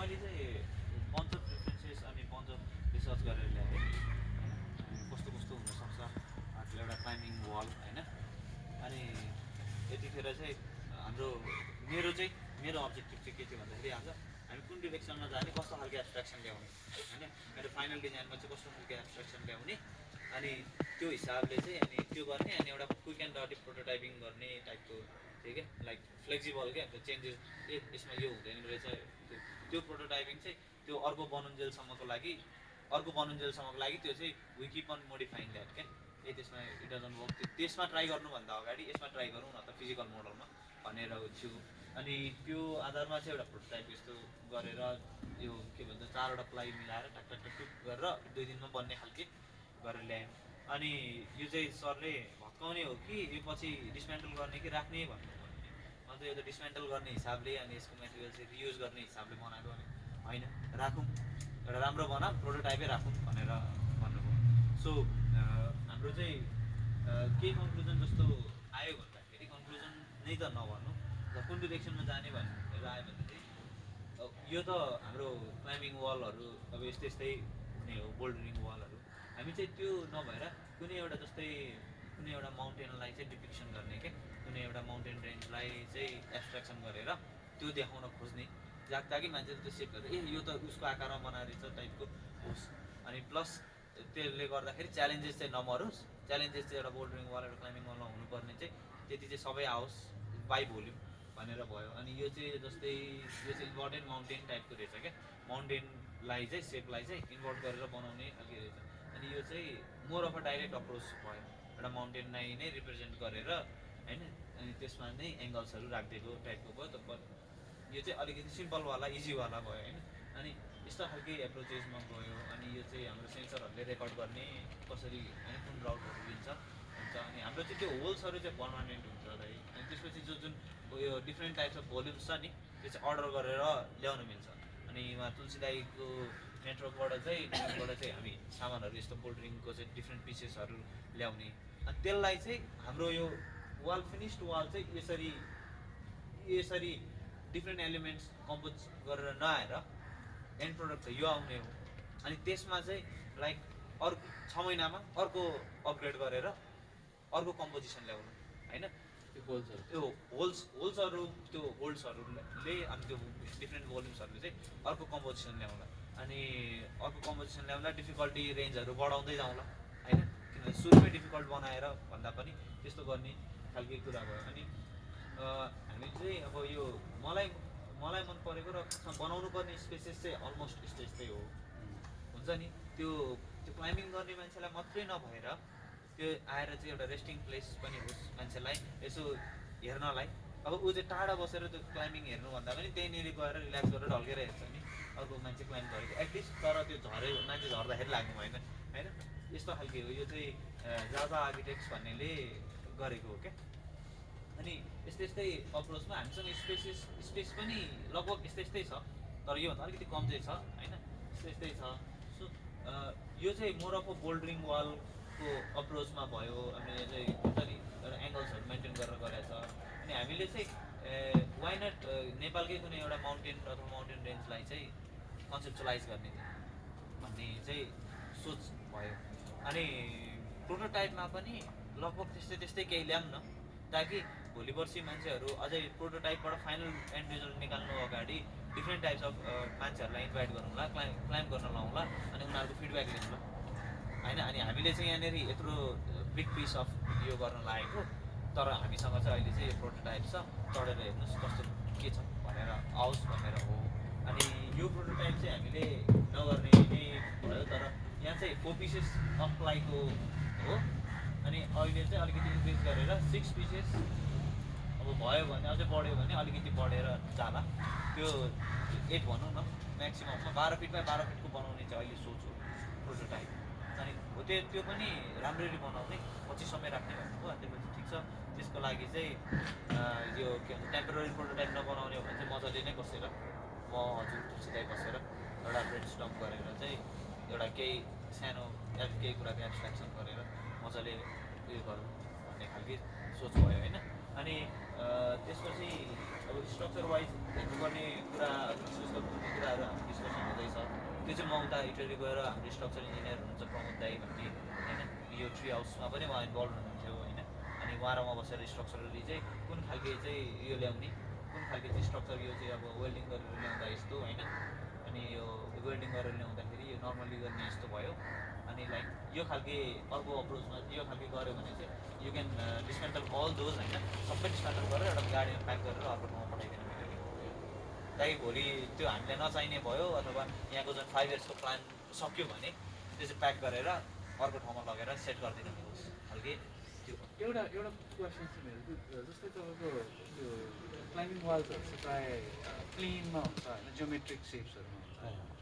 मैले चाहिँ bunch of references अनि बन्च अफ रिसर्च गरेर ल्याएँ होइन कस्तो कस्तो हुनसक्छ एउटा क्लाइम्बिङ वाल होइन। अनि यतिखेर चाहिँ हाम्रो मेरो अब्जेक्टिभ चाहिँ के थियो भन्दाखेरि आज हामी कुन डिरेक्सनमा जाने, कस्तो खालको एब्स्ट्राक्सन ल्याउने होइन, मेरो फाइनल डिजाइनमा चाहिँ कस्तो खालको एब्स्ट्राक्सन ल्याउने, अनि त्यो हिसाबले चाहिँ अनि त्यो गर्ने। अनि एउटा क्विक एन्ड डर्टी प्रोटोटाइपिङ गर्ने टाइपको थियो क्या, लाइक फ्लेक्सिबल क्या, त्यो चेन्जेस यसमा यो हुँदैन रहेछ, त्यो प्रोटोटाइपिङ चाहिँ त्यो अर्को बनुन्जेलसम्मको लागि त्यो चाहिँ वी किप अन मोडिफाइङ द्याट क्या। त्यसमा इट डजन्ट वर्क, त्यसमा ट्राई गर्नुभन्दा अगाडि यसमा ट्राई गरौँ न त फिजिकल मोडलमा भनेर छु। अनि त्यो आधारमा चाहिँ एउटा प्रोटोटाइप यस्तो गरेर यो के भन्छ 4वटा प्लाई मिलाएर टक टक टक गरेर 2 दिनमा बन्ने खालके गरेर ल्यायौँ। अनि यो चाहिँ सरले भत्काउने हो कि यो पछि डिसमेन्टल गर्ने कि राख्ने भन्नुभयो। अन्त यो त डिसमेन्टल गर्ने हिसाबले अनि यसको मेटेरियल चाहिँ रियुज गर्ने हिसाबले बनाएको भने होइन, राखौँ एउटा राम्रो बनाऊँ, प्रोटोटाइपै राखौँ भनेर भन्नुभयो। सो हाम्रो चाहिँ केही कन्क्लुजन जस्तो आयो भन्दाखेरि, कन्क्लुजन नै त नभनौँ, कुन डिरेक्सनमा जाने भनेर आयो भने चाहिँ यो त हाम्रो क्लाइम्बिङ वालहरू अब यस्तै हुने हो, बोल्डरिङ वालहरू। हामी चाहिँ त्यो नभएर कुनै एउटा माउन्टेनलाई चाहिँ डिपिक्सन गर्ने क्या, कुनै एउटा माउन्टेन रेन्जलाई चाहिँ एब्स्ट्राक्सन गरेर त्यो देखाउन खोज्ने, ताकि मान्छेले त्यो सेप गरेर यो त उसको आकारमा बनाएर रहेछ टाइपको होस्। अनि प्लस त्यसले गर्दाखेरि च्यालेन्जेस चाहिँ नमरोस्, च्यालेन्जेस चाहिँ एउटा बोल्डरिङ वाल एउटा क्लाइम्बिङ वालमा हुनुपर्ने चाहिँ त्यति चाहिँ सबै आओस् बाई भोल्युम भनेर भयो। अनि यो चाहिँ जस्तै यो चाहिँ इन्भर्टेड माउन्टेन टाइपको रहेछ क्या, माउन्टेनलाई चाहिँ सेपलाई चाहिँ इन्भर्ट गरेर बनाउने खालको रहेछ। अनि यो चाहिँ more of a direct approach भयो, एउटा माउन्टेनलाई नै रिप्रेजेन्ट गरेर होइन, अनि त्यसमा नै एङ्गल्सहरू राखिदिएको टाइपको भयो। त यो चाहिँ अलिकति सिम्पलवाला इजीवाला भयो होइन। अनि यस्तो खालके एप्रोचेसमा गयो। अनि यो चाहिँ हाम्रो सेन्सरहरूले रेकर्ड गर्ने कसरी होइन, कुन राउटहरू लिन्छ हुन्छ। अनि हाम्रो चाहिँ त्यो होल्सहरू चाहिँ पर्मानेन्ट हुन्छ र अनि त्यसपछि जुन यो डिफ्रेन्ट टाइप्स अफ भोल्युम्स छ नि, त्यो चाहिँ अर्डर गरेर ल्याउन मिल्छ। अनि उहाँ तुलसी दाईको नेटवर्कबाट चाहिँ हामी सामानहरू यस्तो बोल्डरिङको चाहिँ डिफ्रेन्ट पिसेसहरू ल्याउने। अनि त्यसलाई चाहिँ हाम्रो यो वाल फिनिस्ड वाल चाहिँ यसरी डिफ्रेन्ट एलिमेन्ट्स कम्पोज गरेर नआएर एन्ड प्रोडक्ट चाहिँ यो आउने हो। अनि त्यसमा चाहिँ लाइक अर्को 6 महिनामा अर्को अपग्रेड गरेर अर्को कम्पोजिसन ल्याउनु होइन। त्यो होल्सहरू त्यो होल्ड्सहरूले अनि त्यो डिफ्रेन्ट भोल्युम्सहरूले चाहिँ अर्को कम्पोजिसन ल्याउँला। अनि अर्को कम्पोजिसन ल्याउँदा डिफिकल्टी रेन्जहरू बढाउँदै जाउँला होइन, किनभने सुरुमै डिफिकल्ट बनाएर भन्दा पनि त्यस्तो गर्ने खालको कुरा भयो। अनि हामी चाहिँ अब यो मलाई मन परेको र बनाउनु पर्ने स्पेसेस चाहिँ अलमोस्ट यस्तै हो हुन्छ नि। त्यो क्लाइम्बिङ गर्ने मान्छेलाई मात्रै नभएर त्यो आएर चाहिँ एउटा रेस्टिङ प्लेस पनि होस् मान्छेलाई, यसो हेर्नलाई। अब ऊ चाहिँ टाढा बसेर त्यो क्लाइम्बिङ हेर्नुभन्दा पनि त्यहीँनिर गएर रिल्याक्स गरेर ढल्केर हेर्छ नि अर्को मान्छे क्लाइम्ब गरेको एटलिस्ट। तर त्यो मान्छे झर्दाखेरि लाग्नु भएन होइन, यस्तो खालके हो। यो चाहिँ जाजा आर्किटेक्ट्स भन्नेले गरेको हो क्या। अनि यस्तै अप्रोचमा हामीसँग स्पेस पनि लगभग यस्तै छ, तर योभन्दा अलिकति कम चाहिँ छ होइन, यस्तै छ। सो यो चाहिँ मोर अफ अ बोल्डरिङ वालको अप्रोचमा भयो। अनि यो चाहिँ हुन्छ नि एउटा एङ्गल्सहरू मेन्टेन गरेर गरेको छ। अनि हामीले चाहिँ वाइ नट नेपालकै कुनै एउटा माउन्टेन अथवा माउन्टेन रेन्जलाई चाहिँ कन्सेप्चुलाइज गर्ने भन्ने चाहिँ सोच भयो। अनि प्रोटोटाइपमा पनि लगभग त्यस्तै केही ल्याऊँ न, ताकि भोलि पर्सि मान्छेहरू अझै प्रोटोटाइपबाट फाइनल एन्ड रिजल्ट निकाल्नु अगाडि डिफ्रेन्ट टाइप्स अफ मान्छेहरूलाई इन्भाइट गरौँला, क्लाइम्ब गर्न लाउँला, अनि उनीहरूको फिडब्याक लिउँला होइन। अनि हामीले चाहिँ यहाँनिर यत्रो बिग पिस अफ यो गर्न लागेको, तर हामीसँग चाहिँ अहिले चाहिँ यो प्रोटोटाइप छ, चढेर हेर्नुहोस् कस्तो के छ भनेर आओस् भनेर हो। अनि यो प्रोटोटाइप चाहिँ हामीले नगर्ने नै भयो, तर यहाँ चाहिँ 4 पिसेस अफ प्लाईको हो। अनि अहिले चाहिँ अलिकति इन्क्रिज गरेर 6 पिसेस अब भयो भने अझै बढ्यो भने अलिकति बढेर जाला। त्यो 8 भनौँ न म्याक्सिमममा 12 फिट बाई 12 फिटको बनाउने चाहिँ अहिले सोच हो प्रोटोटाइप। अनि हो त्यो पनि राम्ररी बनाउने, पछि समय राख्ने भन्नुभयो। अनि त्यसपछि ठिक छ, त्यसको लागि चाहिँ यो के भन्छ टेम्पोररी प्रोटोटाइप नबनाउने हो भने चाहिँ मजाले नै बसेर म हजुर तुलसीदाई बसेर एउटा ब्रेनस्टर्म गरेर चाहिँ एउटा केही सानो केही कुराको एब्स्ट्राक्सन गरेर मजाले उयो गरौँ भन्ने खालको सोच भयो होइन। अनि त्यसपछि अब स्ट्रक्चर वाइज हेर्नुपर्ने कुराहरू डिस्कस गर्नुपर्ने कुराहरू त्यो चाहिँ म उता इटली गएर हाम्रो स्ट्रक्चर इन्जिनियर हुनुहुन्छ प्रमोद दाई भन्ने होइन, यो ट्री हाउसमा पनि उहाँ इन्भल्भ हुनुहुन्थ्यो होइन। अनि उहाँ र म बसेर स्ट्रक्चरली चाहिँ कुन खालके चाहिँ यो ल्याउने, कुन खालके चाहिँ स्ट्रक्चर यो चाहिँ अब वेल्डिङ गरेर ल्याउँदा यस्तो होइन, अनि यो वेल्डिङ गरेर ल्याउँदाखेरि यो नर्मली गर्ने यस्तो भयो, अनि लाइक यो खालके अर्को अप्रोचमा यो खालके गऱ्यो भने चाहिँ you can dismantle all those होइन, सबै डिस्मेन्टल गरेर एउटा गाडीमा प्याक गरेर अर्को ठाउँमा पठाइदिनु मिल्यो कि, ताकि भोलि त्यो हामीलाई नचाहिने भयो अथवा यहाँको जुन 5 इयर्सको प्लान सक्यो भने त्यो चाहिँ प्याक गरेर अर्को ठाउँमा लगेर सेट गरिदिनु मिलोस् खालके त्यो। एउटा क्वेसन चाहिँ मेरो जस्तै तपाईँको त्यो क्लाइम्बिङ वाल्सहरू चाहिँ प्रायः प्लेनमा हुन्छ होइन, जियोमेट्रिक सेप्सहरूमा हुन्छ,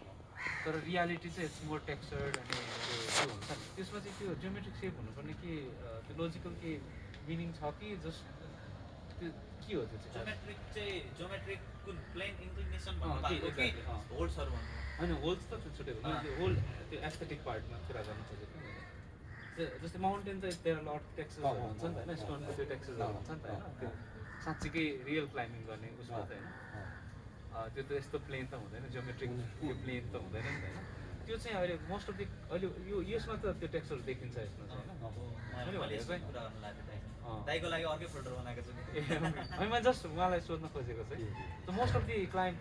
तर रियालिटी चाहिँ इट्स मोर टेक्स्चर्ड अनि त्यो हुन्छ नि, त्यसमा चाहिँ त्यो जियोमेट्रिक सेप हुनुपर्ने के त्यो लोजिकल के मिनिङ छ कि जस्ट त्यो के हो त्यो चाहिँ? जियोमेट्रिक कुन प्लेन इन्क्लिनेसन भन्नु कि होल्ड्सहरू भन्नु? होइन, होल्स त छुट्टै हो, त्यो होल त्यो एस्थेटिक पार्टमा कुरा गर्नु खोजेको नि। जस्तै माउन्टेन त देयर आर लट टेक्स्चर्सहरू हुन्छ नि त होइन, स्टोनको त्यो टेक्स्चर्सहरू हुन्छ नि त होइन, त्यो साँच्चीकै रियल क्लाइम्बिङ गर्ने उसमा त होइन, त्यो त यस्तो प्लेन त हुँदैन, जियोमेट्रिक त्यो प्लेन त हुँदैन नि त होइन। त्यो चाहिँ अहिले मोस्ट अफ द अहिले यो यसमा त त्यो टेक्स्चर देखिन्छ यसमा चाहिँ होइन। दाइको लागि अर्कै फोल्डर बनाएको छु ए मैले जस्ट उहाँलाई सोध्न खोजेको चाहिँ त्यो मोस्ट अफ दि क्लाइम्ब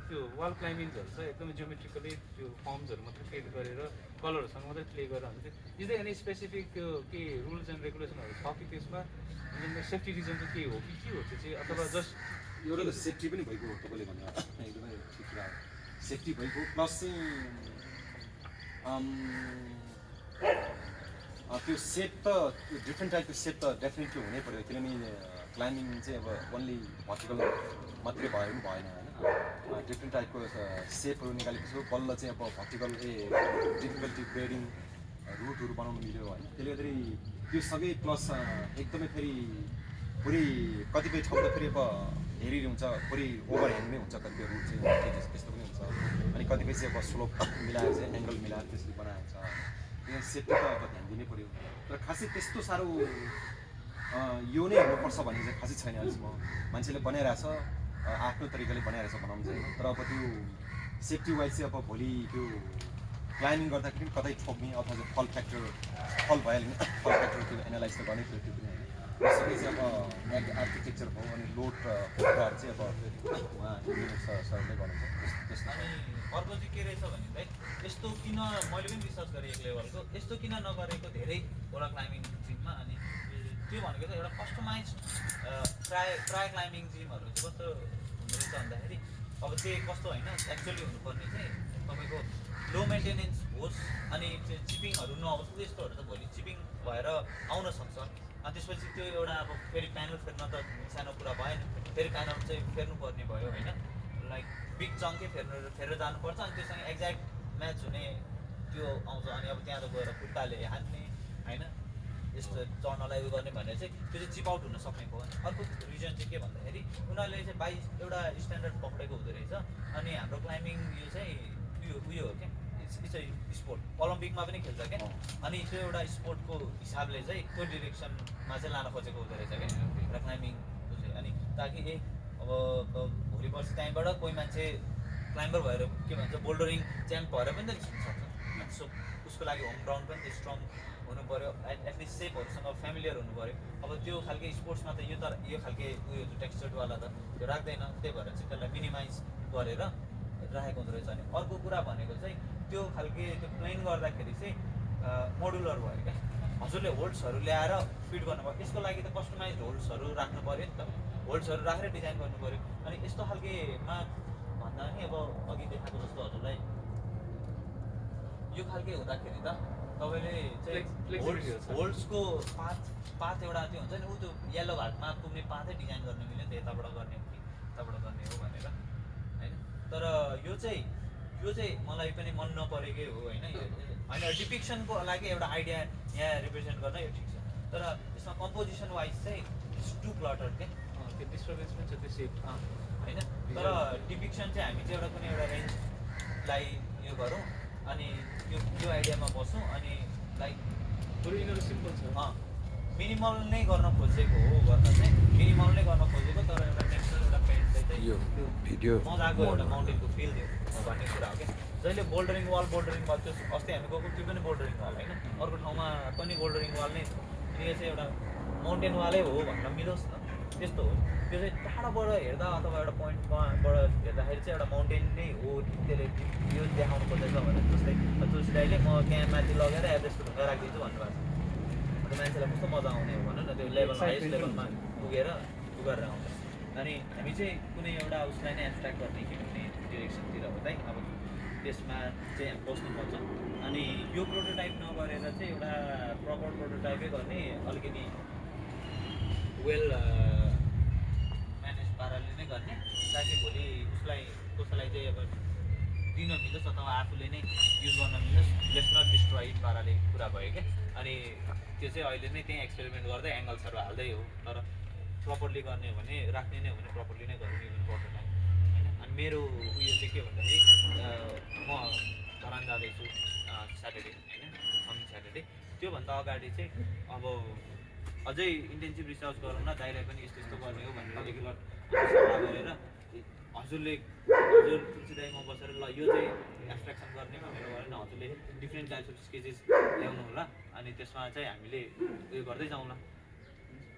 त्यो वाल क्लाइम्बिङ्सहरू चाहिँ एकदमै जियोमेट्रिकली त्यो फर्म्सहरू मात्रै क्रिएट गरेर कलरहरूसँग मात्रै प्ले गरेर हुन्छ। इज द एनी स्पेसिफिक त्यो के रुल्स एन्ड रेगुलेसनहरू छ कि त्यसमा, सेफ्टी रिजन चाहिँ के हो कि के हो त्यो चाहिँ, अथवा जस्ट एउटा त सेफ्टी पनि भइगयो तपाईँले भन्नु एकदमै ठिक कुरा हो, सेफ्टी भइगयो प्लस चाहिँ त्यो सेप त डिफ्रेन्ट टाइपको सेप त डेफिनेटली हुनै पऱ्यो, किनभने क्लाइम्बिङ चाहिँ अब ओन्ली भर्टिकल मात्रै भयो पनि भएन होइन, डिफ्रेन्ट टाइपको सेपहरू निकालेपछि बल्ल चाहिँ अब भर्टिकल डिफिकल्टी ग्रेडिङ रुटहरू बनाउनु मिल्यो होइन। त्यसले गर्दाखेरि त्यो सबै प्लस एकदमै फेरि पुरै कतिपय ठाउँ त फेरि अब हेरी हुन्छ, पुरै ओभरह्याङ नै हुन्छ कतिपय रुट चाहिँ त्यस्तो पनि हुन्छ, अनि कतिपय चाहिँ अब स्लोप मिलाएर चाहिँ एङ्गल मिलाएर त्यसरी बनाएको छ, त्यो सेफ्टी त अब ध्यान दिनै पऱ्यो। तर खासै त्यस्तो साह्रो यो नै हुनुपर्छ भन्ने चाहिँ खासै छैन अहिलेसम्म, मान्छेले बनाइरहेछ आफ्नो तरिकाले बनाइरहेछ भनौँ चाहिँ, तर अब त्यो सेफ्टी वाइज चाहिँ अब भोलि त्यो क्लाइम्बिङ गर्दाखेरि पनि कतै ठोक्ने अथवा चाहिँ फल भइहाल्ने फल फ्याक्टर त्यो एनालाइज त गर्नै पऱ्यो, त्यो पनि होइन। सबै चाहिँ अब आर्किटेक्चर भयो अनि लोड कुराहरू चाहिँ अब उहाँ इन्जिनियर सरले गर्नुहुन्छ त्यस्तो। अनि अर्को चाहिँ के रहेछ भने चाहिँ यस्तो किन मैले पनि रिसर्च गरेँ एक लेभलको, यस्तो किन नगरेको धेरैवटा क्लाइम्बिङ जिममा, अनि त्यो भनेको चाहिँ एउटा कस्टमाइज प्राय क्लाइम्बिङ जिमहरू चाहिँ कस्तो हुँदो रहेछ भन्दाखेरि अब चाहिँ कस्तो होइन, एक्चुअली हुनुपर्ने चाहिँ तपाईँको लो मेन्टेनेन्स होस् अनि चिपिङहरू नहोस्, त्यस्तोहरू त भोलि चिपिङ भएर आउन सक्छ, अनि त्यसपछि त्यो एउटा अब फेरि प्यानल फेर्न त सानो कुरा भएन, फेरि प्यानल चाहिँ फेर्नुपर्ने भयो होइन, लाइक बिग चङ्कै फेरेर जानुपर्छ, अनि त्योसँग एक्ज्याक्ट म्याच हुने त्यो आउँछ, अनि अब त्यहाँ त गएर खुट्टाले हान्ने होइन यस्तो चढ्नलाई उयो गर्ने भनेर चाहिँ त्यो चाहिँ चिप आउट हुन सक्ने भयो। अर्को रिजन चाहिँ के भन्दाखेरि उनीहरूले चाहिँ बाई एउटा स्ट्यान्डर्ड पक्रेको हुँदो रहेछ, अनि हाम्रो क्लाइम्बिङ यो चाहिँ उयो हो क्या, इट्स अ स्पोर्ट, ओलम्पिकमा पनि खेल्छ क्या, अनि त्यो एउटा स्पोर्टको हिसाबले चाहिँ त्यो डिरेक्सनमा चाहिँ लान खोजेको हुँदो रहेछ क्या एउटा क्लाइम्बिङ चाहिँ, अनि ताकि अब भोलि पर्सि त्यहीँबाट कोही मान्छे क्लाइम्बर भएर के भन्छ बोल्डरिङ च्याम्प भएर पनि त जित्न सक्छ, सो उसको लागि होम ग्राउन्ड पनि त स्ट्रङ हुनु पऱ्यो, एटलिस्ट सेपहरूसँग फ्यामिलियर हुनु पऱ्यो। अब त्यो खालके स्पोर्ट्समा त यो खालके उयो टेक्स्चरवाला त त्यो राख्दैन, त्यही भएर चाहिँ त्यसलाई मिनिमाइज गरेर राखेको हुँदो रहेछ। अनि अर्को कुरा भनेको चाहिँ त्यो खालके त्यो प्लेन गर्दाखेरि चाहिँ मोडुलर भयो क्या, हजुरले होल्ड्सहरू ल्याएर फिट गर्नुभयो, यसको लागि त कस्टमाइज होल्ड्सहरू राख्नु पऱ्यो नि त, होल्ड्सहरू राखेर डिजाइन गर्नु पऱ्यो। अनि यस्तो खालकेमा भन्दा नि अब अघि देखाएको जस्तो हजुरलाई यो खालके हुँदाखेरि त तपाईँले चाहिँ होल्ड्सको पाथ एउटा त्यो हुन्छ नि, ऊ त्यो येल्लो भागमा पुग्ने पाथै डिजाइन गर्न मिल्यो नि त, यताबाट गर्ने हो कि यताबाट गर्ने हो भनेर होइन। तर यो चाहिँ मलाई पनि मन नपरेकै हो होइन, होइन डिपिक्सनको लागि एउटा आइडिया यहाँ रिप्रेजेन्ट गर्न यो ठिक छ, तर यसमा कम्पोजिसन वाइज चाहिँ इट्स टु क्लटर्ड क्या, त्यो डिस्टर्बेन्स पनि छ त्यो सेप होइन। तर डिपिक्सन चाहिँ हामी चाहिँ एउटा कुनै एउटा रेन्जलाई यो गरौँ अनि यो आइडियामा बसौँ, अनि लाइक बरु यिनीहरू सिम्पल छ, मिनिमल नै गर्न खोजेको हो, गर्न चाहिँ मिनिमल नै गर्न खोजेको, तर एउटा टेक्स्चर एउटा पेन्ट चाहिँ चाहिँ यो त्यो भिडियो मजाको एउटा माउन्टेनको फिल दियो भन्ने कुरा हो क्या जहिले बोल्डरिङ वाल त्यो अस्ति हामी गएको त्यो पनि बोल्डरिङ वाल होइन अर्को ठाउँमा पनि बोल्डरिङ वाल नै अनि यो चाहिँ एउटा माउन्टेन वालै हो भन्न मिलोस् न त्यस्तो हो त्यो चाहिँ टाढाबाट हेर्दा अथवा एउटा पोइन्टबाट हेर्दाखेरि चाहिँ एउटा माउन्टेन नै हो त्यसले यो देखाउनु खोजेछ भने जस्तै तुलसी दाइले म त्यहाँ माथि लगेर एभरेस्टको ढुङ्गा राखिदिन्छु भन्नुभएको छ अन्त मान्छेलाई कस्तो मजा आउने हो भनौँ न त्यो लेभल हाइएस्ट लेभलमा पुगेर गरेर आउँछ अनि हामी चाहिँ कुनै एउटा उसलाई नै एब्स्ट्र्याक्ट गर्ने कि कुनै डिरेक्सनतिर हो त अब त्यसमा चाहिँ हामी बस्नुपर्छ अनि यो प्रोटोटाइप नगरेर चाहिँ एउटा प्रपर प्रोटोटाइपै गर्ने अलिकति वेल म्यानेज पाराले नै गर्ने ताकि भोलि उसलाई कसैलाई चाहिँ अब दिन मिलोस् अथवा आफूले नै युज गर्न मिलोस् लेट्स नट डिस्ट्रोय पाराले कुरा भयो क्या अनि त्यो चाहिँ अहिले नै त्यहीँ एक्सपेरिमेन्ट गर्दै एङ्गल्सहरू हाल्दै हो तर प्रपरली गर्ने हो भने राख्ने नै हो भने प्रपरली नै गर्ने इभन प्रोटोटाइप होइन अनि मेरो उयो चाहिँ के भन्दाखेरि म धरान जाँदैछु स्याटरडे होइन कमिङ स्याटरडे त्योभन्दा अगाडि चाहिँ अब अझै इन्टेन्सिभ रिसर्च गरौँ न दाइलाई पनि यस्तो यस्तो गर्ने हो भनेर रेगुलर सल्लाह गरेर हजुर तुलसी दाइ म बसेर ल यो चाहिँ एब्स्ट्र्याक्सन गर्ने भनेर गऱ्यो भने हजुरले डिफ्रेन्ट टाइप्स अफ स्केचेस ल्याउनु होला अनि त्यसमा चाहिँ हामीले उयो गर्दै जाउँला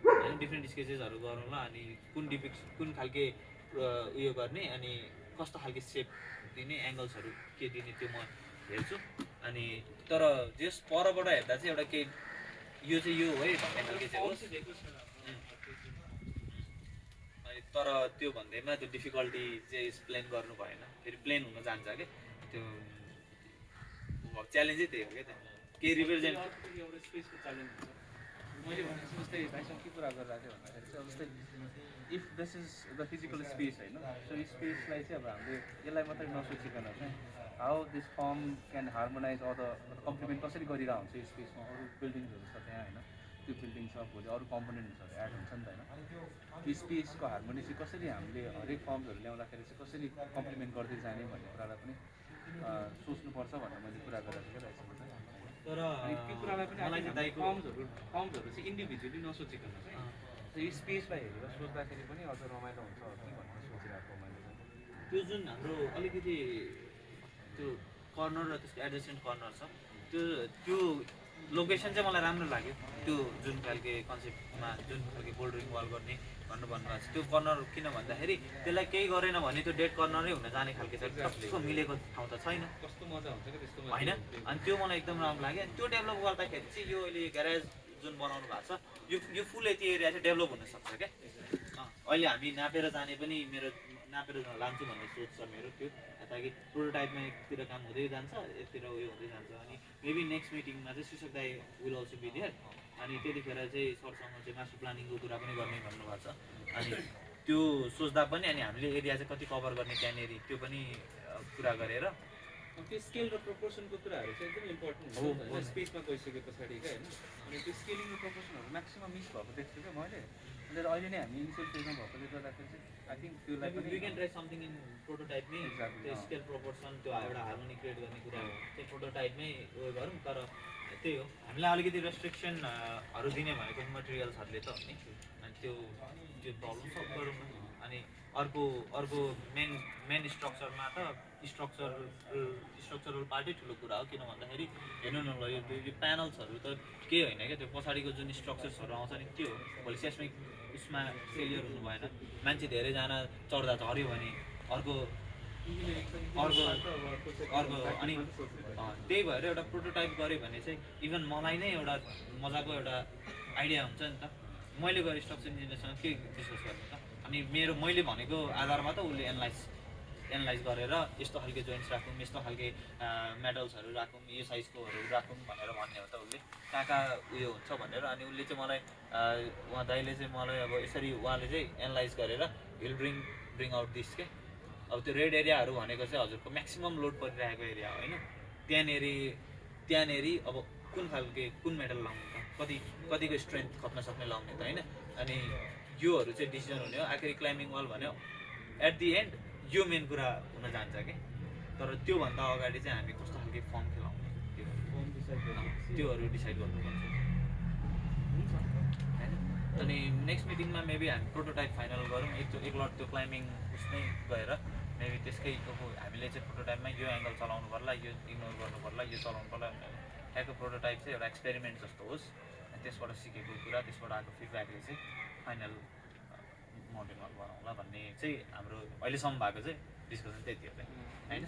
होइन डिफ्रेन्ट स्केचेसहरू गरौँला अनि कुन खालके उयो गर्ने अनि कस्तो खालके सेप दिने एङ्गल्सहरू के दिने त्यो म हेर्छु अनि तर जस परबाट हेर्दा चाहिँ एउटा केही यो चाहिँ यो है भन्ने खालके चाहिँ होस् अनि तर त्यो भन्दैमा त्यो डिफिकल्टी चाहिँ एक्सप्लेन गर्नु भएन फेरि प्लेन हुन जान्छ क्या त्यो च्यालेन्जै त्यही हो क्या त्यहाँ केही रिप्रेजेन्ट एउटा स्पेसको च्यालेन्ज हुन्छ मैले भनेको जस्तै भाइसँग के कुरा गरिरहेको थिएँ भन्दाखेरि चाहिँ जस्तै if this is the physical space होइन सो यो स्पेसलाई चाहिँ अब हामीले यसलाई मात्रै नसोचिकन चाहिँ how this form can harmonise other complement कसरी गरिरहेको हुन्छ यो स्पेसमा अरू बिल्डिङ्सहरू छ त्यहाँ होइन त्यो बिल्डिङ छ भोलि अरू कम्पोनेन्ट्सहरू एड हुन्छ नि त होइन त्यो स्पेसको हार्मोनी चाहिँ कसरी हामीले हरेक फर्म्सहरू ल्याउँदाखेरि चाहिँ कसरी कम्प्लिमेन्ट गर्दै जाने भन्ने कुरालाई पनि सोच्नुपर्छ भनेर मैले कुरा गरेको थिएँ भाइसँग तर अनि त्यो कुरालाई पनि फर्म्सहरू चाहिँ इन्डिभिजुअली नसोचिकन चाहिँ यो स्पेसलाई हेरेर सोच्दाखेरि पनि अझ रमाइलो हुन्छ कि भनेर सोचिरहेको मैले त्यो जुन हाम्रो अलिकति त्यो कर्नर र त्यसको एडजस्टेन्ट कर्नर छ त्यो लोकेसन चाहिँ मलाई राम्रो लाग्यो त्यो जुन खालके कन्सेप्टमा जुन खालके बोल्डरिङ वाल गर्ने भन्नुभएको छ त्यो कर्नर किन भन्दाखेरि त्यसलाई केही गरेन भने त्यो डेड कर्नरै हुन जाने खालके छ कस्तो मिलेको ठाउँ त छैन कस्तो मजा हुन्छ क्या त्यस्तो होइन अनि त्यो मलाई एकदम राम्रो लाग्यो अनि त्यो डेभलप गर्दाखेरि चाहिँ यो अहिले ग्यारेज जुन बनाउनु भएको छ यो फुल यति एरिया चाहिँ डेभलप हुनसक्छ क्या अहिले हामी नापेर जाने पनि मेरो नापेर लान्छु भन्ने सोच छ मेरो त्यो ताकि प्रोटोटाइपमा एकतिर काम हुँदै जान्छ एकतिर उयो हुँदै जान्छ अनि मेबी नेक्स्ट मिटिङमा चाहिँ शीर्षक दाइ विल अल्सो बी देयर अनि त्यतिखेर चाहिँ सरसँग चाहिँ मास्टर प्लानिङको कुरा पनि गर्ने भन्नुभएको छ अनि त्यो सोच्दा पनि अनि हामीले एरिया चाहिँ कति कभर गर्ने त्यहाँनिर त्यो पनि कुरा गरेर त्यो स्केल र प्रोपोर्सनको कुराहरू चाहिँ एकदम इम्पोर्टेन्ट हो स्पेसमा गइसके पछाडि क्या होइन अनि त्यो स्केलिङ र प्रोपोर्सनहरू म्याक्सिमम मिस भएको देख्छु क्या मैले अन्त अहिले नै हामी इनिसियल फेजमा भएकोले गर्दाखेरि चाहिँ आई थिङ्क त्यसलाई पनि we can try something in प्रोटोटाइपमै त्यो स्केल प्रोपोर्सन त्यो एउटा हार्मोनी क्रिएट गर्ने कुरा चाहिँ प्रोटोटाइपमै उयो गरौँ तर त्यही हो हामीलाई अलिकति रेस्ट्रिक्सनहरू दिने भनेको मटेरियल्सहरूले त हो नि अनि त्यो प्रब्लम सल्भ गरौँ न अनि अर्को मेन स्ट्रक्चरमा त स्ट्रक्चरल पार्टै ठुलो कुरा हो किन भन्दाखेरि हेर्नु न ल यो प्यानल्सहरू त केही होइन क्या त्यो पछाडिको जुन स्ट्रक्चर्सहरू आउँछ नि त्यो भोलि सेस्मिक उसमा फेलियर हुनु भएन मान्छे धेरैजना चढ्दा झऱ्यो भने अर्को अनि त्यही भएर एउटा प्रोटोटाइप गऱ्यो भने चाहिँ इभन मलाई नै एउटा मजाको एउटा आइडिया हुन्छ नि त मैले गएर स्ट्रक्चर इन्जिनियरसँग के डिस्कस गर्नु त अनि मैले भनेको आधारमा त उसले एनालाइज गरेर यस्तो खालके जोइन्ट्स राखौँ यस्तो खालके मेटल्सहरू राखौँ यो साइजकोहरू राखौँ भनेर भन्ने हो त उसले कहाँ उयो हुन्छ भनेर अनि उसले चाहिँ मलाई उहाँ दाइले चाहिँ मलाई अब यसरी उहाँले चाहिँ एनालाइज गरेर विल ब्रिङ आउट दिस के अब त्यो रेड एरियाहरू भनेको चाहिँ हजुरको म्याक्सिमम लोड परिरहेको एरिया होइन त्यहाँनेरि अब कुन मेटल लाउने त कतिको स्ट्रेन्थ खप्न सक्ने लाउने त होइन अनि योहरू चाहिँ डिसिजन हुने हो आखिरी क्लाइम्बिङ वाल भन्यो एट दि एन्ड यो मेन कुरा हुन जान्छ कि तर त्योभन्दा अगाडि चाहिँ हामी कस्तो खालके फर्म खेलाउने त्योहरू डिसाइड गर्नुपर्छ होइन अनि नेक्स्ट मिटिङमा मेबी हामी प्रोटोटाइप फाइनल गरौँ एक लट त्यो क्लाइम्बिङ उसमै गएर मेबी त्यसकै हामीले चाहिँ प्रोटोटाइपमा यो एङ्गल चलाउनु पर्ला यो इग्नोर गर्नु पर्ला यो चलाउनु पर्ला ठ्याक्क प्रोटोटाइप चाहिँ एउटा एक्सपेरिमेन्ट जस्तो होस् अनि त्यसबाट सिकेको कुरा त्यसबाट आएको फिडब्याकले चाहिँ फाइनल माउन्टेन वाल बनाउँला भन्ने चाहिँ हाम्रो अहिलेसम्म भएको चाहिँ डिस्कसन त्यति हो होइन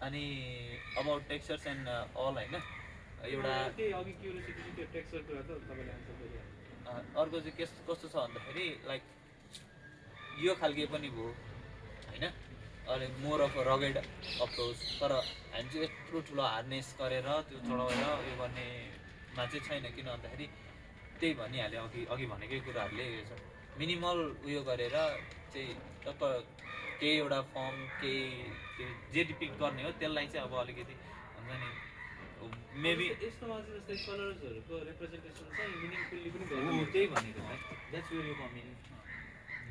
अनि अबाउट टेक्स्चर्स एन्ड अल होइन एउटा अघि क्युरियोसिटी त्यो टेक्स्चर कुरा त तपाईँले आन्सर गरिहाल्नु अर्को चाहिँ कस्तो छ भन्दाखेरि लाइक यो खालके पनि भयो होइन अलिक more of a rugged approach तर हामी चाहिँ यत्रो ठुलो हार्नेस गरेर त्यो चढाएर उयो गर्नेमा चाहिँ छैन किन भन्दाखेरि त्यही भनिहाल्यो अघि भनेकै कुराहरूले मिनिमल उयो गरेर चाहिँ टक्क केही एउटा फर्म केही त्यो जे डिपिक्ट गर्ने हो त्यसलाई चाहिँ अब अलिकति हुन्छ नि मेबी यस्तोमा चाहिँ जस्तै कलर्सहरूको रिप्रेजेन्टेसन चाहिँ मिनिङफुल्ली पनि गर्नु त्यही भनेको है that's where you come in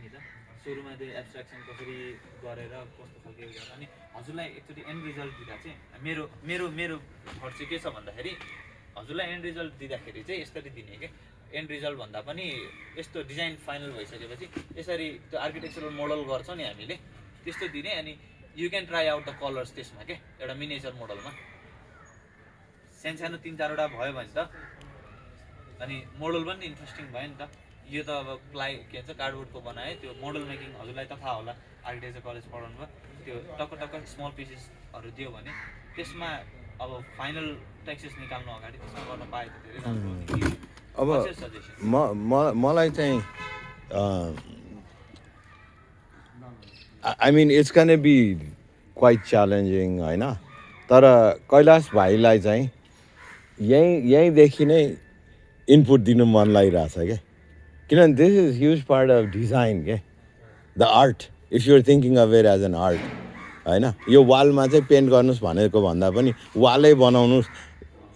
नि त सुरुमा त्यो एब्स्ट्राक्सन कसरी गरेर कस्तो खालको गरेर अनि हजुरलाई एकचोटि एन्ड रिजल्ट दिँदा चाहिँ मेरो थट चाहिँ के छ भन्दाखेरि हजुरलाई एन्ड रिजल्ट दिँदाखेरि चाहिँ यसरी दिने क्या एन्ड रिजल्ट भन्दा पनि यस्तो डिजाइन फाइनल भइसकेपछि यसरी त्यो आर्किटेक्चरल मोडल गर्छौँ नि हामीले त्यस्तो दिने अनि you can try out the colours त्यसमा क्या एउटा मिनिएचर मोडलमा सानो 3-4वटा भयो भने त अनि मोडल पनि इन्ट्रेस्टिङ भयो नि त यो त अब के भन्छ कार्डबोर्डको बनाए त्यो मोडल मेकिङ हजुरलाई त थाहा होला आर्किटेक्चर कलेज पढाउनु भयो त्यो टक्क स्मल पिसेसहरू दियो भने त्यसमा अब फाइनल टेक्स्चर्स निकाल्नु अगाडि त्यसमा गर्न पाए त धेरै राम्रो अब मलाई चाहिँ I mean it's can be quite challenging होइन तर कैलाश भाइलाई चाहिँ यहीँदेखि नै इनपुट दिनु मन लागिरहेछ क्या किनभने this is huge part of design क्या the art if you're thinking of it as an art होइन यो वालमा चाहिँ पेन्ट गर्नुहोस् भनेको भन्दा पनि वालै बनाउनुहोस्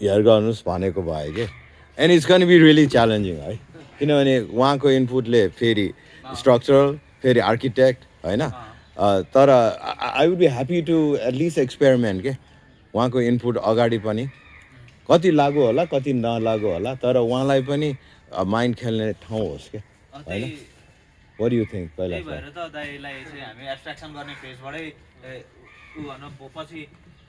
हेयर गर्नुहोस् भनेको भयो क्या and it's can be really challenging है किनभने उहाँको इनपुटले फेरि स्ट्रक्चरल फेरि आर्किटेक्ट होइन तर I would be happy to at least experiment के उहाँको इनपुट अगाडि पनि कति लागु होला कति नलागु होला तर उहाँलाई पनि माइन्ड खेल्ने ठाउँ होस् क्या होइन वाट डु यु थिङ्क पहिला त्यही भएर त दाइलाई चाहिँ हामी एब्स्ट्राक्सन गर्ने फेजबाटै ऊ भन्नु पछि